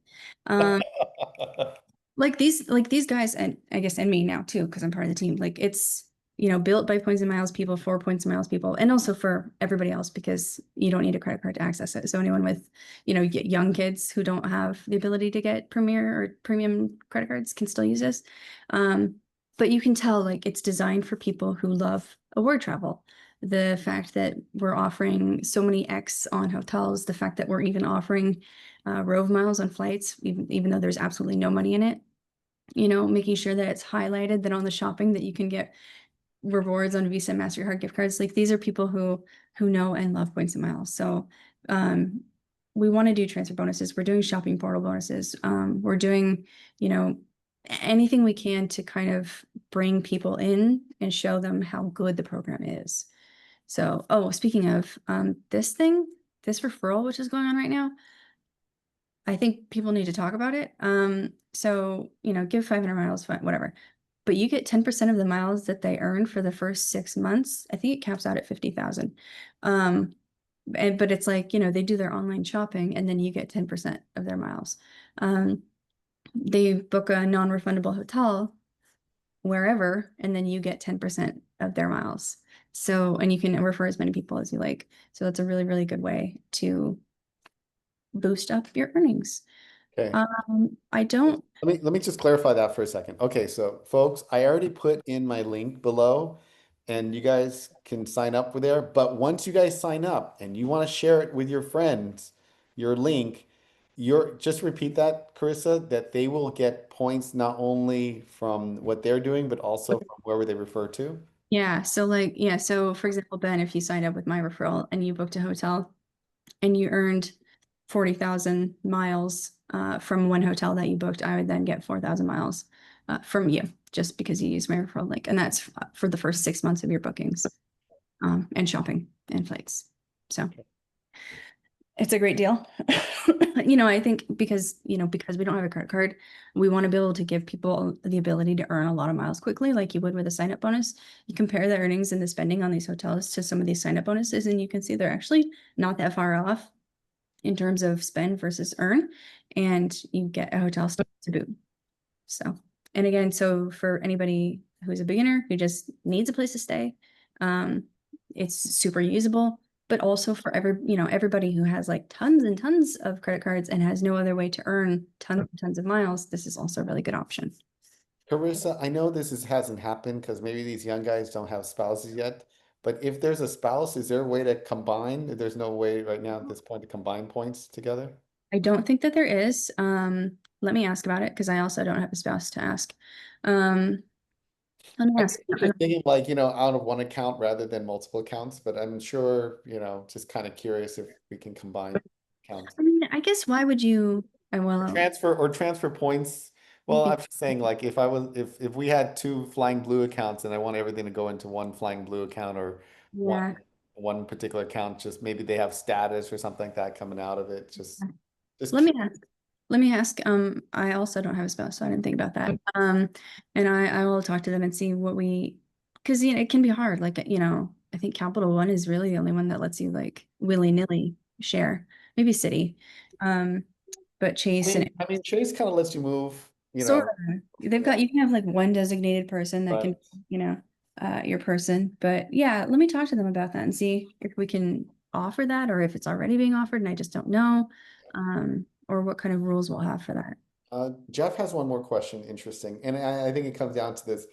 Like these guys, and I guess and me now too, because I'm part of the team. Like it's, you know, built by points and miles people, for points and miles people, and also for everybody else, because you don't need a credit card to access it. So anyone with, you know, young kids who don't have the ability to get premier or premium credit cards can still use this. But you can tell like it's designed for people who love award travel. The fact that we're offering so many X on hotels, the fact that we're even offering Rove miles on flights, even though there's absolutely no money in it, you know, making sure that it's highlighted that on the shopping that you can get rewards on Visa, MasterCard gift cards. Like these are people who know and love points and miles. So we want to do transfer bonuses. We're doing shopping portal bonuses. We're doing, you know, anything we can to kind of bring people in and show them how good the program is. So, oh, speaking of this referral, which is going on right now, I think people need to talk about it. So, you know, give 500 miles, fine, whatever. But you get 10% of the miles that they earn for the first 6 months. I think it caps out at 50,000. But it's like, you know, they do their online shopping and then you get 10% of their miles. They book a non-refundable hotel wherever, and then you get 10% of their miles. So, and you can refer as many people as you like. So that's a really, really good way to boost up your earnings. Okay. I don't. Let me just clarify that for a second. Okay, so folks, I already put in my link below and you guys can sign up for there. But once you guys sign up and you want to share it with your friends, your link, just repeat that, Carissa, that they will get points not only from what they're doing, but also from wherever they refer to. Yeah. So like, yeah. So for example, Ben, if you signed up with my referral and you booked a hotel and you earned 40,000 miles from one hotel that you booked, I would then get 4,000 miles from you just because you used my referral link. And that's for the first 6 months of your bookings and shopping and flights. So it's a great deal. You know, I think because we don't have a credit card, we want to be able to give people the ability to earn a lot of miles quickly, like you would with a sign-up bonus. You compare the earnings and the spending on these hotels to some of these sign-up bonuses, and you can see they're actually not that far off in terms of spend versus earn, and you get a hotel stay to boot. So, and again, so for anybody who's a beginner who just needs a place to stay, it's super usable. But also for everybody who has like tons and tons of credit cards and has no other way to earn tons and tons of miles, this is also a really good option. Carissa, I know hasn't happened because maybe these young guys don't have spouses yet. But if there's a spouse, is there a way to combine? There's no way right now at this point to combine points together? I don't think that there is. Let me ask about it because I also don't have a spouse to ask. Let me ask. Just thinking like, out of one account rather than multiple accounts, but I'm sure, just kind of curious if we can combine accounts. I mean, I guess why would you? Well, Transfer points. Well, I'm just saying like if we had two Flying Blue accounts and I want everything to go into one Flying Blue account or yeah. one particular account, just maybe they have status or something like that coming out of it. Just Let me ask. Let me ask. I also don't have a spouse, so I didn't think about that. And I will talk to them and see what because it can be hard. Like, I think Capital One is really the only one that lets you like willy-nilly share. Maybe Citi. But Chase I mean, Chase kind of lets you move, sort of. You can have like one designated person that Right. can, your person. But yeah, let me talk to them about that and see if we can offer that or if it's already being offered and I just don't know. Or what kind of rules we'll have for that. Jeff has one more question, interesting, and I think it comes down to this.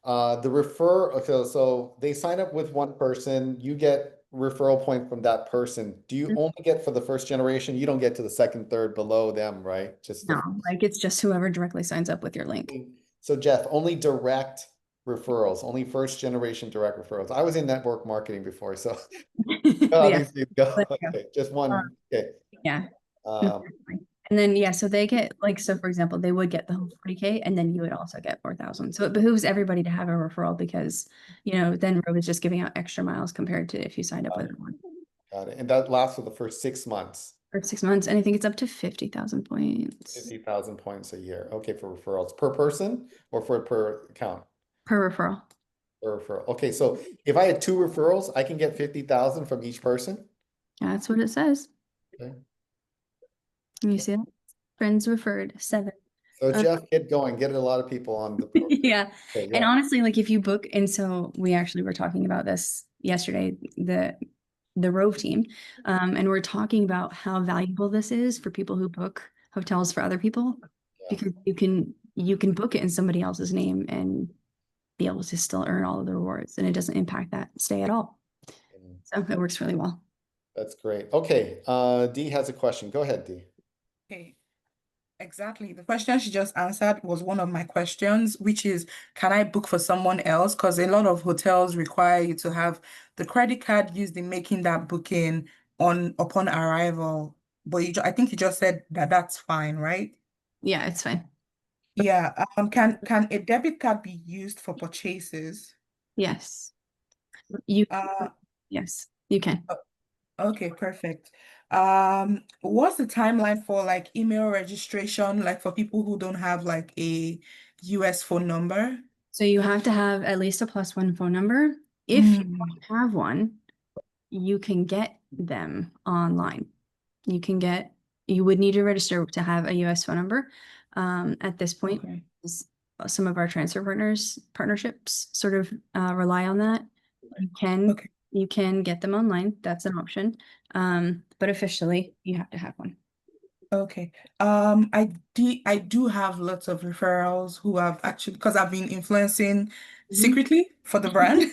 The refer, okay, so they sign up with one person, you get referral point from that person, do you only get for the first generation? You don't get to the second, third below them, right? Just the No, like it's just whoever directly signs up with your link. So Jeff, only direct referrals, only first generation direct referrals. I was in network marketing before, so how Yeah. these things go. But yeah. Okay, just one. Okay. Yeah. Um, And then, yeah, so they get like, so for example, they would get the whole 40K and then you would also get 4,000. So it behooves everybody to have a referral because, you know, then ROVE is just giving out extra miles compared to if you signed up with one. got it. And that lasts for the first 6 months. For 6 months, and I think it's up to 50,000 points 50,000 points a year. Okay, for referrals per person or for per account? per referral. Per referral. Okay, so if I had 2 referrals, I can get 50,000 from each person. That's what it says. Okay. You see that? Friends referred 7. So Jeff, get going. Get a lot of people on the program. Yeah. Okay, And yeah. honestly, like if you book, and so we actually were talking about this yesterday, the ROVE team, and we're talking about how valuable this is for people who book hotels for other people, Yeah. because you can book it in somebody else's name and be able to still earn all of the rewards, and it doesn't impact that stay at all. So it works really well. That's great. Okay, Dee has a question. Go ahead, Dee. Okay, exactly. The question she just answered was one of my questions, which is, can I book for someone else? Because a lot of hotels require you to have the credit card used in making that booking upon arrival. But I think you just said that that's fine, right? Yeah, it's fine. Yeah. Can a debit card be used for purchases? Yes. You Uh, yes, you can. Okay, perfect. What's the timeline for like email registration, like for people who don't have like a US phone number? So you have to have at least a +1 phone number. If you don't have one, you can get them online. You would need to register to have a US phone number. At this point, Okay. some of our transfer partnerships sort of rely on that. Okay. You can get them online. That's an option. But officially, you have to have one. Okay. I do have lots of referrals who have actually, because I've been influencing secretly for the brand.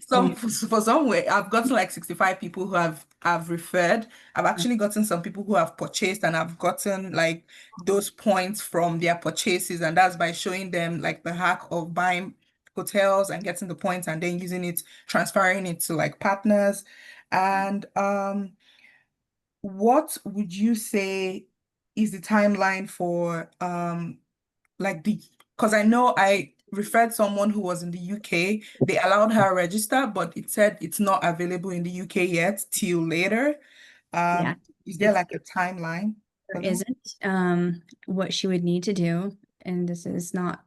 For some way, I've gotten like 65 people who I've referred. I've actually gotten some people who have purchased, and I've gotten like those points from their purchases, and that's by showing them like the hack of buying hotels and getting the points and then using it, transferring it to like partners. And what would you say is the timeline for like because I know I referred someone who was in the UK. They allowed her register, but it said it's not available in the UK yet till later. Yeah. Is there like a timeline? There isn't. What she would need to do, and this is not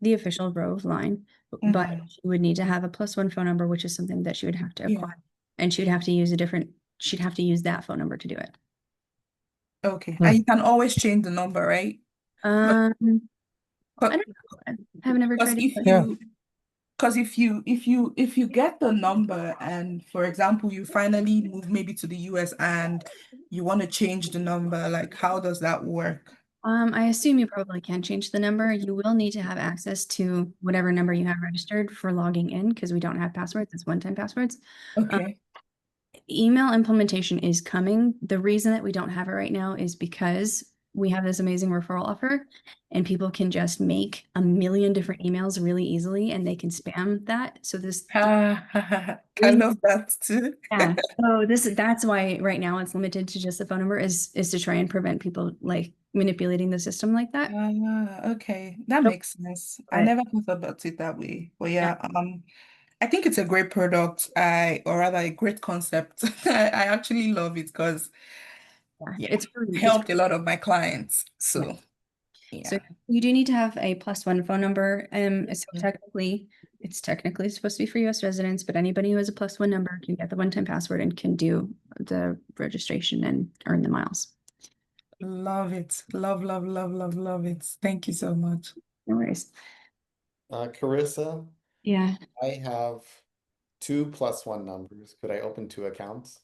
the official ROVE line, but she would need to have a +1 phone number, which is something that she would have to acquire. And she'd have to use she'd have to use that phone number to do it. Okay. And you can always change the number, right? I don't know. I haven't ever tried it. Because if you get the number and for example you finally move maybe to the US and you want to change the number, like how does that work? I assume you probably can change the number. You will need to have access to whatever number you have registered for logging in, because we don't have passwords. It's one-time passwords. Okay. Email implementation is coming. The reason that we don't have it right now is because we have this amazing referral offer and people can just make a million different emails really easily and they can spam that. So I love that too. Yeah. So that's why right now it's limited to just the phone number is to try and prevent people like manipulating the system like that. Okay, that makes sense. I never thought about it that way. But yeah, I think it's a great product. Or rather a great concept. I actually love it because it's helped a lot of my clients. So So you do need to have a +1 phone number. So it's technically supposed to be for US residents, but anybody who has a +1 number can get the one-time password and can do the registration and earn the miles. Love it. Love it. Thank you so much. No worries. Carissa, Yeah. I have 2 +1 numbers. Could I open 2 accounts?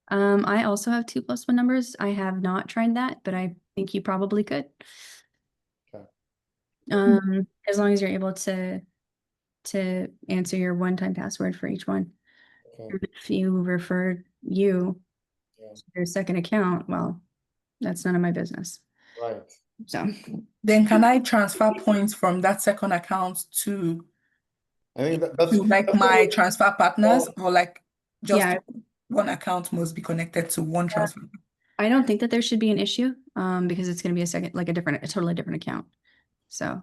I also have 2 +1 numbers. I have not tried that, but I think you probably could. Okay. As long as you're able to to answer your one-time password for each one. Okay. If you refer you Yeah. to your second account, well, that's none of my business. Right. So Then can I transfer points from that second account to I think that's like my transfer partners, well, or like just yeah, one account must be connected to one transfer? I don't think that there should be an issue, because it's going to be a totally different account. So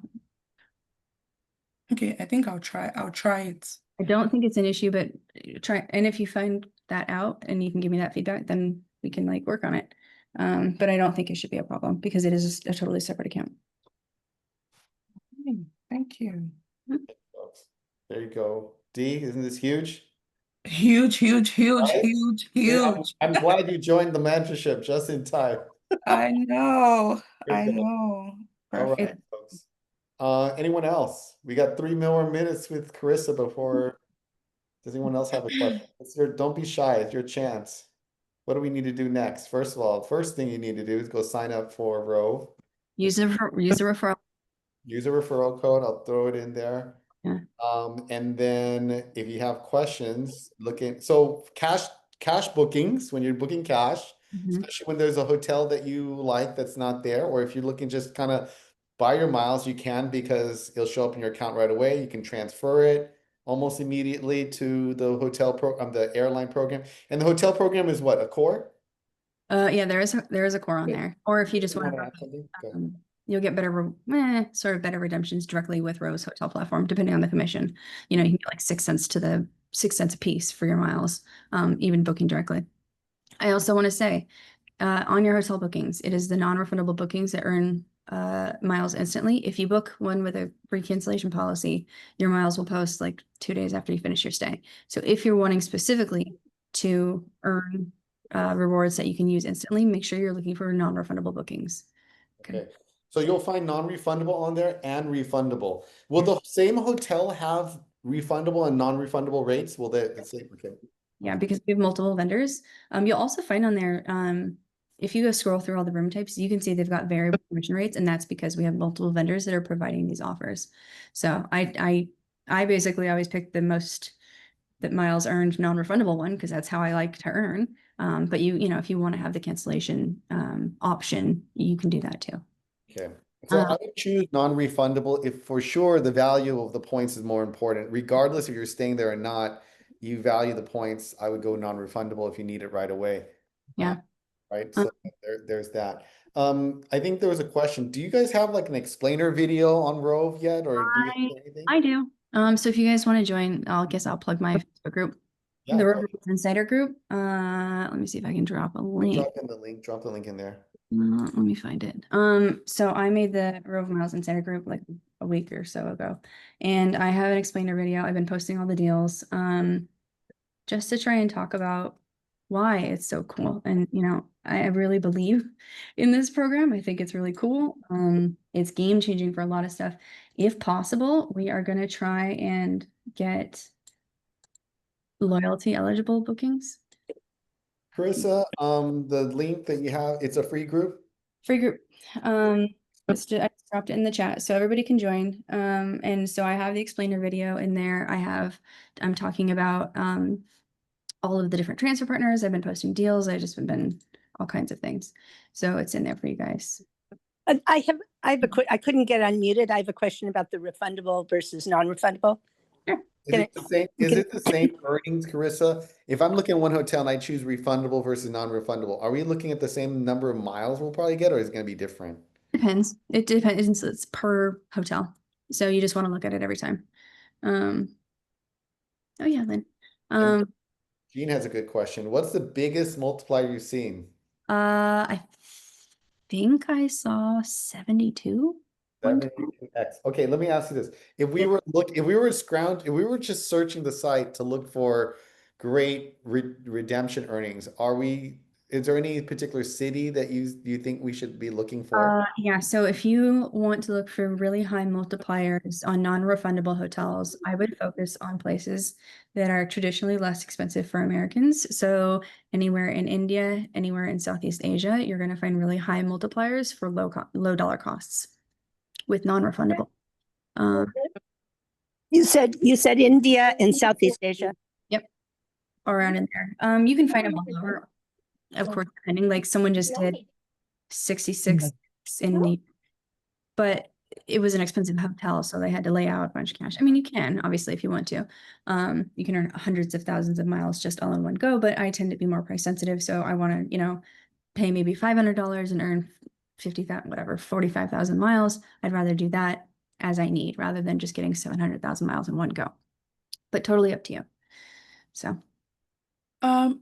Okay, I think I'll try it. I don't think it's an issue, but try, and if you find that out and you can give me that feedback, then we can like work on it. But I don't think it should be a problem because it is a totally separate account. Okay, thank you. there you go. D, isn't this huge? Huge, huge, huge, Right? huge, Yeah, huge. I'm glad you joined the mentorship just in time. I know. Good I job. know. All right, Perfect. folks. Anyone else? We got 3 more minutes with Carissa before. Does anyone else have a question? Don't be shy. It's your chance. What do we need to do next? First of all, first thing you need to do is go sign up for ROVE. Use a referral. Use a referral code. I'll throw it in there. Yeah. And then if you have questions, so cash bookings, when you're booking cash, especially when there's a hotel that you like that's not there, or if you're looking just kind of buy your miles, you can, because it'll show up in your account right away. You can transfer it almost immediately to the the airline program. And the hotel program is what, a core? Yeah, there is a core on there. Or if you just want wanna to, add something? Go ahead. you'll get sort of better redemptions directly with Rove's hotel platform, depending on the commission. You know, you can get like 6 cents a piece for your miles, even booking directly. I also want to say, on your hotel bookings, it is the non-refundable bookings that earn miles instantly. If you book one with a free cancellation policy, your miles will post like 2 days after you finish your stay. So if you're wanting specifically to earn rewards that you can use instantly, make sure you're looking for non-refundable bookings. Okay. So you'll find non-refundable on there and refundable. Will the same hotel have refundable and non-refundable rates? Will they the same? Okay. Yeah, because we have multiple vendors. You'll also find on there, if you go scroll through all the room types, you can see they've got variable commission rates, and that's because we have multiple vendors that are providing these offers. So I basically always pick the most that miles earned non-refundable one because that's how I like to earn. But you know, if you want to have the cancellation option, you can do that too. Okay. So I would choose non-refundable if for sure the value of the points is more important. Regardless if you're staying there or not, you value the points. I would go non-refundable if you need it right away. Yeah. Right. So there's that. I think there was a question. Do you guys have like an explainer video on ROVE yet, or do you guys have anything? I do. So if you guys want to join, I'll plug my Facebook group. Yeah, The go ROVE Insider group. Let me see if I can drop a link. Drop the link in there. Let me find it. So I made the ROVE Miles Insider group like a week or so ago, and I have an explainer video. I've been posting all the deals, just to try and talk about why it's so cool. And you know, I really believe in this program. I think it's really cool. It's game changing for a lot of stuff. If possible, we are going to try and get loyalty eligible bookings. Carissa, the link that you have, it's a free group. Free group. I just dropped it in the chat so everybody can join. And so I have the explainer video in there. I'm talking about all of the different transfer partners. I've been posting deals. I've just been all kinds of things. So it's in there for you guys. I have I couldn't get unmuted. I have a question about the refundable versus non-refundable. Is it the same earnings, Carissa? If I'm looking at one hotel and I choose refundable versus non-refundable, are we looking at the same number of miles we'll probably get, or is it going to be different? Depends. It depends. It's per hotel. So you just want to look at it every time. Oh yeah, then. Jean has a good question. What's the biggest multiplier you've seen? I think I saw 72. 72x. Okay, let me ask you this. If we were just searching the site to look for great redemption earnings, is there any particular city that you think we should be looking for? Yeah, so if you want to look for really high multipliers on non-refundable hotels, I would focus on places that are traditionally less expensive for Americans. So anywhere in India, anywhere in Southeast Asia, you're going to find really high multipliers for low dollar costs with non-refundable. You said India and Southeast Asia. Yep, around in there. You can find them all over, of course, depending. Like someone just did 66 in the, but it was an expensive hotel, so they had to lay out a bunch of cash. I mean, you can obviously if you want to. You can earn hundreds of thousands of miles just all in one go, but I tend to be more price sensitive, so I want to, you know, pay maybe $500 and earn 50,000, whatever, 45,000 miles. I'd rather do that as I need rather than just getting 700,000 miles in one go. But totally up to you. So.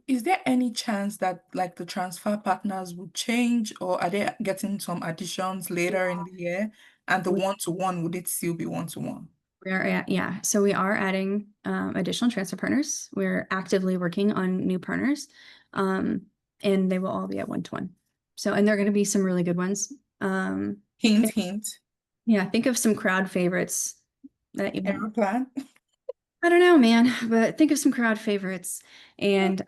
Is there any chance that like the transfer partners would change, or are they getting some additions later in the year? And the one-to-one, would it still be one-to-one? Yeah, so we are adding additional transfer partners. We're actively working on new partners, and they will all be at 1-to-1. So, and they're going to be some really good ones. Hint, hint. Yeah, think of some crowd favorites that you Aeroplan. I don't know, man, but think of some crowd favorites and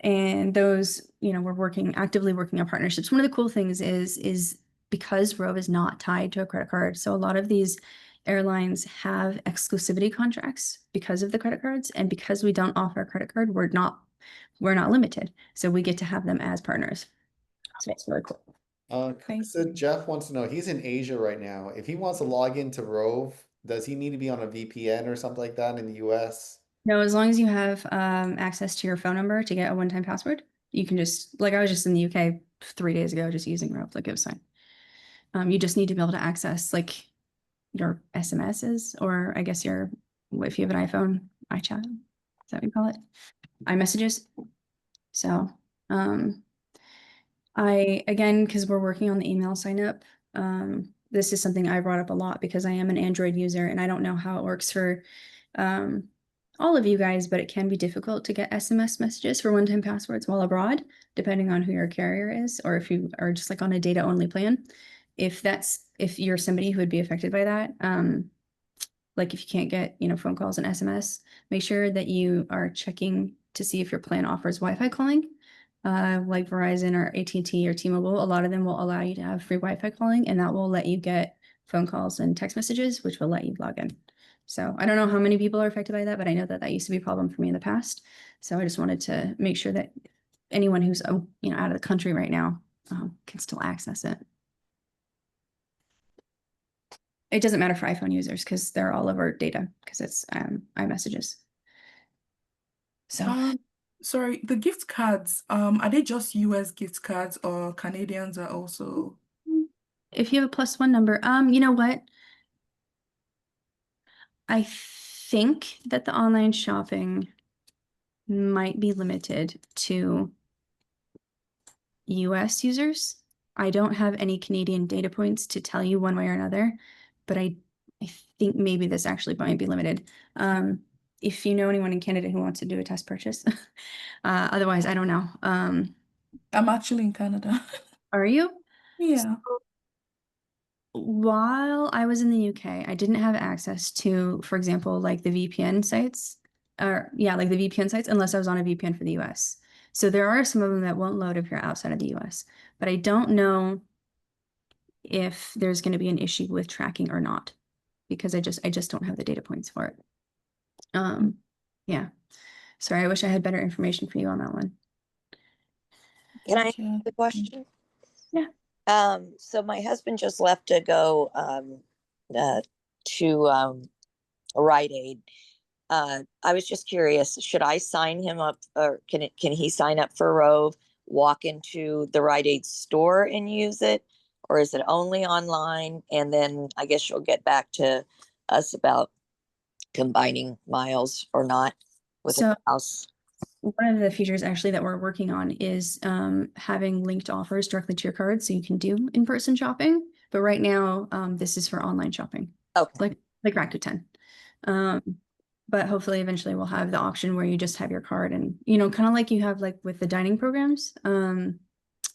those, you know, we're actively working on partnerships. One of the cool things is because ROVE is not tied to a credit card. So a lot of these airlines have exclusivity contracts because of the credit cards, and because we don't offer a credit card, we're not limited. So we get to have them as partners. So it's really cool. So Jeff wants to know, he's in Asia right now. If he wants to log into ROVE, does he need to be on a VPN or something like that in the US? No, as long as you have access to your phone number to get a one-time password, you can just, like I was just in the UK 3 days ago just using ROVE, like it was fine. You just need to be able to access like your SMSs, or I guess if you have an iPhone, iChat, is that what you call it? iMessages. So again, because we're working on the email sign up, this is something I brought up a lot because I am an Android user and I don't know how it works for all of you guys, but it can be difficult to get SMS messages for one-time passwords while abroad, depending on who your carrier is, or if you are just like on a data only plan. If you're somebody who would be affected by that, like if you can't get, you know, phone calls and SMS, make sure that you are checking to see if your plan offers Wi-Fi calling. Like Verizon or AT&T or T-Mobile, a lot of them will allow you to have free Wi-Fi calling, and that will let you get phone calls and text messages, which will let you log in. So I don't know how many people are affected by that, but I know that that used to be a problem for me in the past. So I just wanted to make sure that anyone who's, you know, out of the country right now can still access it. It doesn't matter for iPhone users because they're all over data because it's iMessages. So. Sorry, the gift cards, are they just US gift cards, or Canadians are also? If you have a +1 number, you know what? I think that the online shopping might be limited to US users. I don't have any Canadian data points to tell you one way or another, but I think maybe this actually might be limited. If you know anyone in Canada who wants to do a test purchase, otherwise, I don't know. I'm actually in Canada. Are you? Yeah. While I was in the UK, I didn't have access to, for example, like the VPN sites, like the VPN sites, unless I was on a VPN for the US. So there are some of them that won't load if you're outside of the US, but I don't know if there's going to be an issue with tracking or not, because I just don't have the data points for it. Yeah. Sorry, I wish I had better information for you on that one. Can I ask the question? Yeah. So my husband just left to go to Rite Aid. I was just curious, should I sign him up, or can he sign up for ROVE, walk into the Rite Aid store and use it, or is it only online? And then I guess you'll get back to us about combining miles or not with a house. One of the features actually that we're working on is having linked offers directly to your card so you can do in-person shopping. But right now, this is for online shopping. Okay. Like Rakuten. But hopefully eventually we'll have the option where you just have your card, and, you know, kind of like you have like with the dining programs,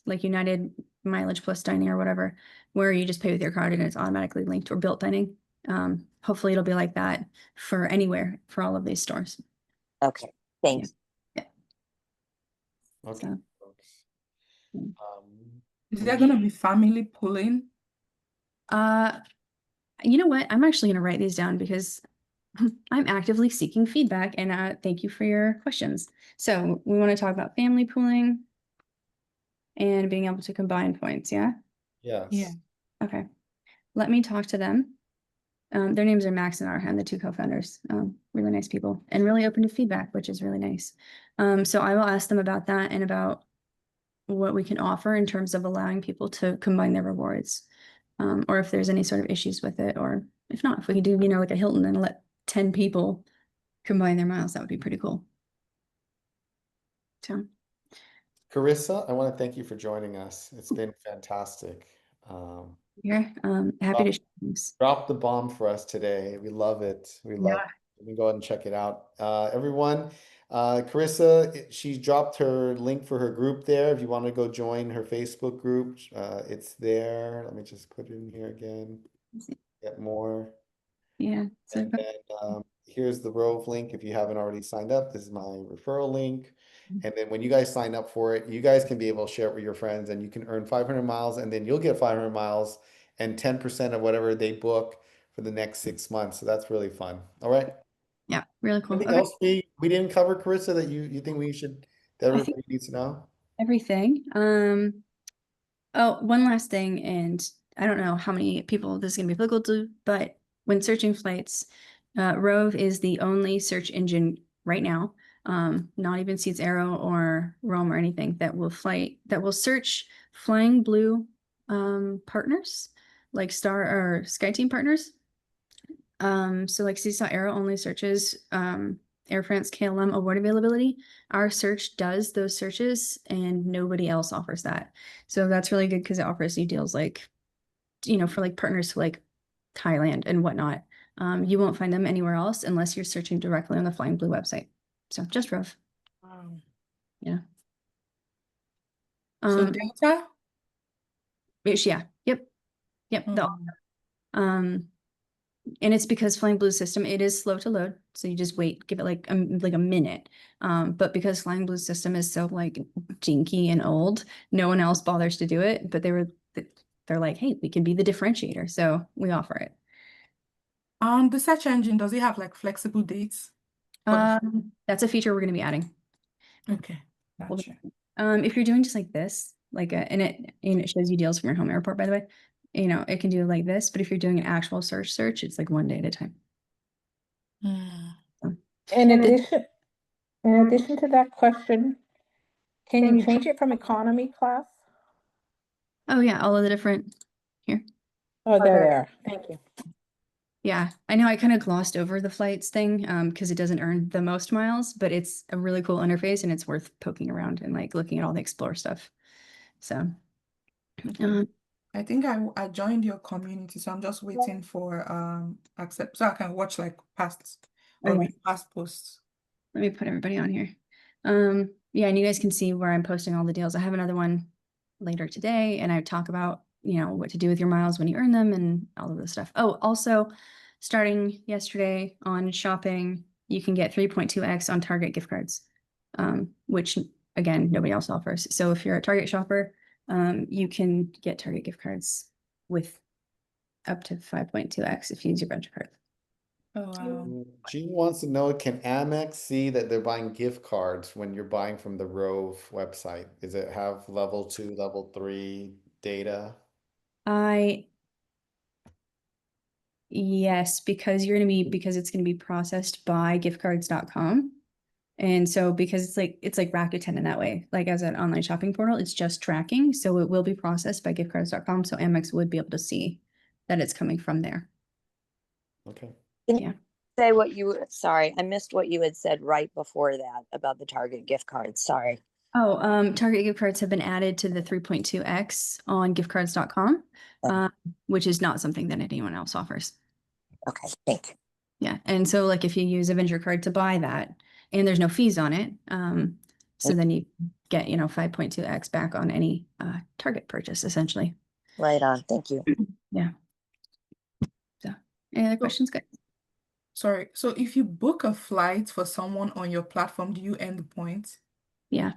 like United Mileage Plus Dining or whatever, where you just pay with your card and it's automatically linked, or Built Dining. Hopefully it'll be like that for anywhere, for all of these stores. Okay. Thanks. Yeah. Okay. So. Is there gonna be family pulling? You know what? I'm actually gonna write these down because I'm actively seeking feedback, and thank you for your questions. So we want to talk about family pooling and being able to combine points, yeah? Yeah. Yes. Okay. Let me talk to them. Their names are Max and Arhan, the two co-founders. Really nice people and really open to feedback, which is really nice. So I will ask them about that and about what we can offer in terms of allowing people to combine their rewards, or if there's any sort of issues with it, or if not, if we could do, like a Hilton and let 10 people combine their miles, that would be pretty cool. So Carissa, I want to thank you for joining us. It's been fantastic. here, happy to share this. Drop the bomb for us today. We love it. We love it. You can go ahead and check it out. Everyone, Carissa, she dropped her link for her group there. If you want to go join her Facebook group, it's there. Let me just put it in here again. Get more. Yeah. So And then here's the Rove link if you haven't already signed up. This is my referral link. And then when you guys sign up for it, you guys can be able to share it with your friends and you can earn 500 miles and then you'll get 500 miles and 10% of whatever they book for the next 6 months. So that's really fun. All right. yeah, really cool. Anything Okay. else we didn't cover, Carissa, that you think we should, that I think everybody needs to know? everything. Oh, one last thing, and I don't know how many people this is going to be applicable to, but when searching flights, Rove is the only search engine right now, not even Seats Arrow or Roam or anything, that will search flying blue partners, like Star or SkyTeam partners. So like Seats Arrow only searches Air France KLM award availability. Our search does those searches and nobody else offers that. So that's really good because it offers you deals like, for like partners to like Thailand and whatnot. You won't find them anywhere else unless you're searching directly on the Flying Blue website. So just Rove. Wow. Yeah. So Delta? Yeah. Yep. And it's because Flying Blue's system, it is slow to load. So you just wait, give it like a minute. But because Flying Blue's system is so like jinky and old, no one else bothers to do it. But they're like, hey, we can be the differentiator. So we offer it. The search engine, does it have like flexible dates? That's a feature we're going to be adding. Okay, gotcha. If you're doing just like this, and it shows you deals from your home airport, by the way, it can do like this. But if you're doing an actual search, it's like one day at a time. So. In addition to that question, can you change it from economy class? Oh yeah, all of the different here. Oh, they're there. Thank you. Yeah, I know I kind of glossed over the flights thing because it doesn't earn the most miles, but it's a really cool interface and it's worth poking around and like looking at all the Explore stuff. So I think I joined your community, so I'm just waiting for accept so I can watch like past or read past posts. Let me put everybody on here. Yeah, and you guys can see where I'm posting all the deals. I have another one later today, and I talk about what to do with your miles when you earn them and all of this stuff. Oh, also, starting yesterday on shopping, you can get 3.2x on Target gift cards, which again nobody else offers. So if you're a Target shopper, you can get Target gift cards with up to 5.2x if you use your Venture card. Oh, wow. Jean wants to know, can Amex see that they're buying gift cards when you're buying from the Rove website? Does it have level 2, level 3 data? Yes, because it's going to be processed by giftcards.com. And so because it's like Rakuten in that way, like as an online shopping portal, it's just tracking. So it will be processed by giftcards.com. So Amex would be able to see that it's coming from there. Okay. Yeah. Say sorry, I missed what you had said right before that about the Target gift cards. Sorry. Oh, Target gift cards have been added to the 3.2x on giftcards.com, which is not something that anyone else offers. Okay, thank you. Yeah. And so like if you use a Venture card to buy that and there's no fees on it, so then you get, 5.2x back on any Target purchase essentially. Right on. Thank you. Yeah. So any other questions? Good. Sorry. So if you book a flight for someone on your platform, do you earn the points? Yeah.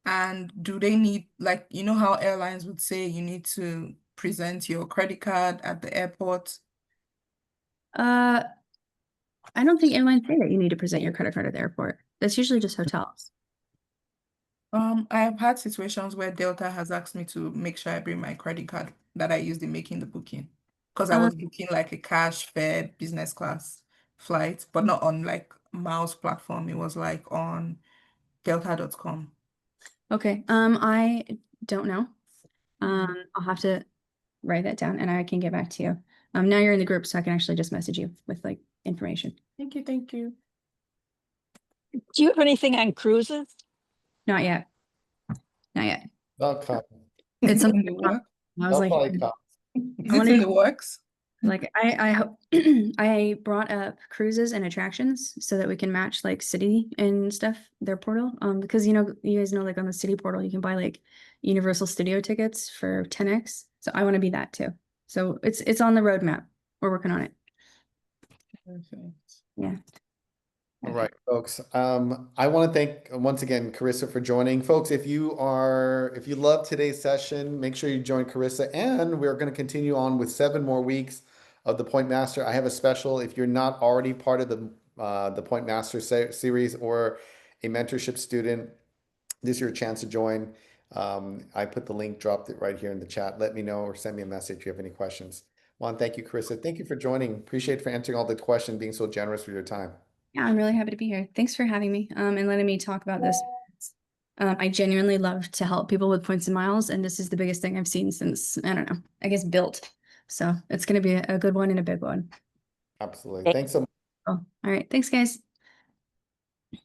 And do they need, like, how airlines would say you need to present your credit card at the airport? I don't think airlines say that you need to present your credit card at the airport. That's usually just hotels. I have had situations where Delta has asked me to make sure I bring my credit card that I used in making the booking. Because I was booking like a cash fare business class flight, but not on like Miles platform. It was like on delta.com. Okay. I don't know. I'll have to write that down and I can get back to you. Now you're in the group, so I can actually just message you with like information. Thank you, thank you. Do you have anything on cruises? Not yet. Not yet. They'll come. It's in something the work. I was They'll like, probably come. Is I it wanna in be- the works? like I hope I brought up cruises and attractions so that we can match like city and stuff, their portal. Because you guys know like on the city portal you can buy like Universal Studio tickets for 10x. So I want to be that too. So it's on the roadmap. We're working on it. Perfect. Yeah. All right, folks. I want to thank once again Carissa for joining. Folks, if you love today's session, make sure you join Carissa, and we're going to continue on with 7 more weeks of the Point Master. I have a special if you're not already part of the Point Master series or a mentorship student. This is your chance to join. I put the link, dropped it right here in the chat. Let me know or send me a message if you have any questions. Juan, thank you, Carissa. Thank you for joining. Appreciate for answering all the questions, being so generous with your time. Yeah, I'm really happy to be here. Thanks for having me and letting me talk about this. I genuinely love to help people with points and miles, and this is the biggest thing I've seen since, I don't know, I guess built. So it's going to be a good one and a big one. Absolutely. Thanks so much. Oh, all right. Thanks, guys.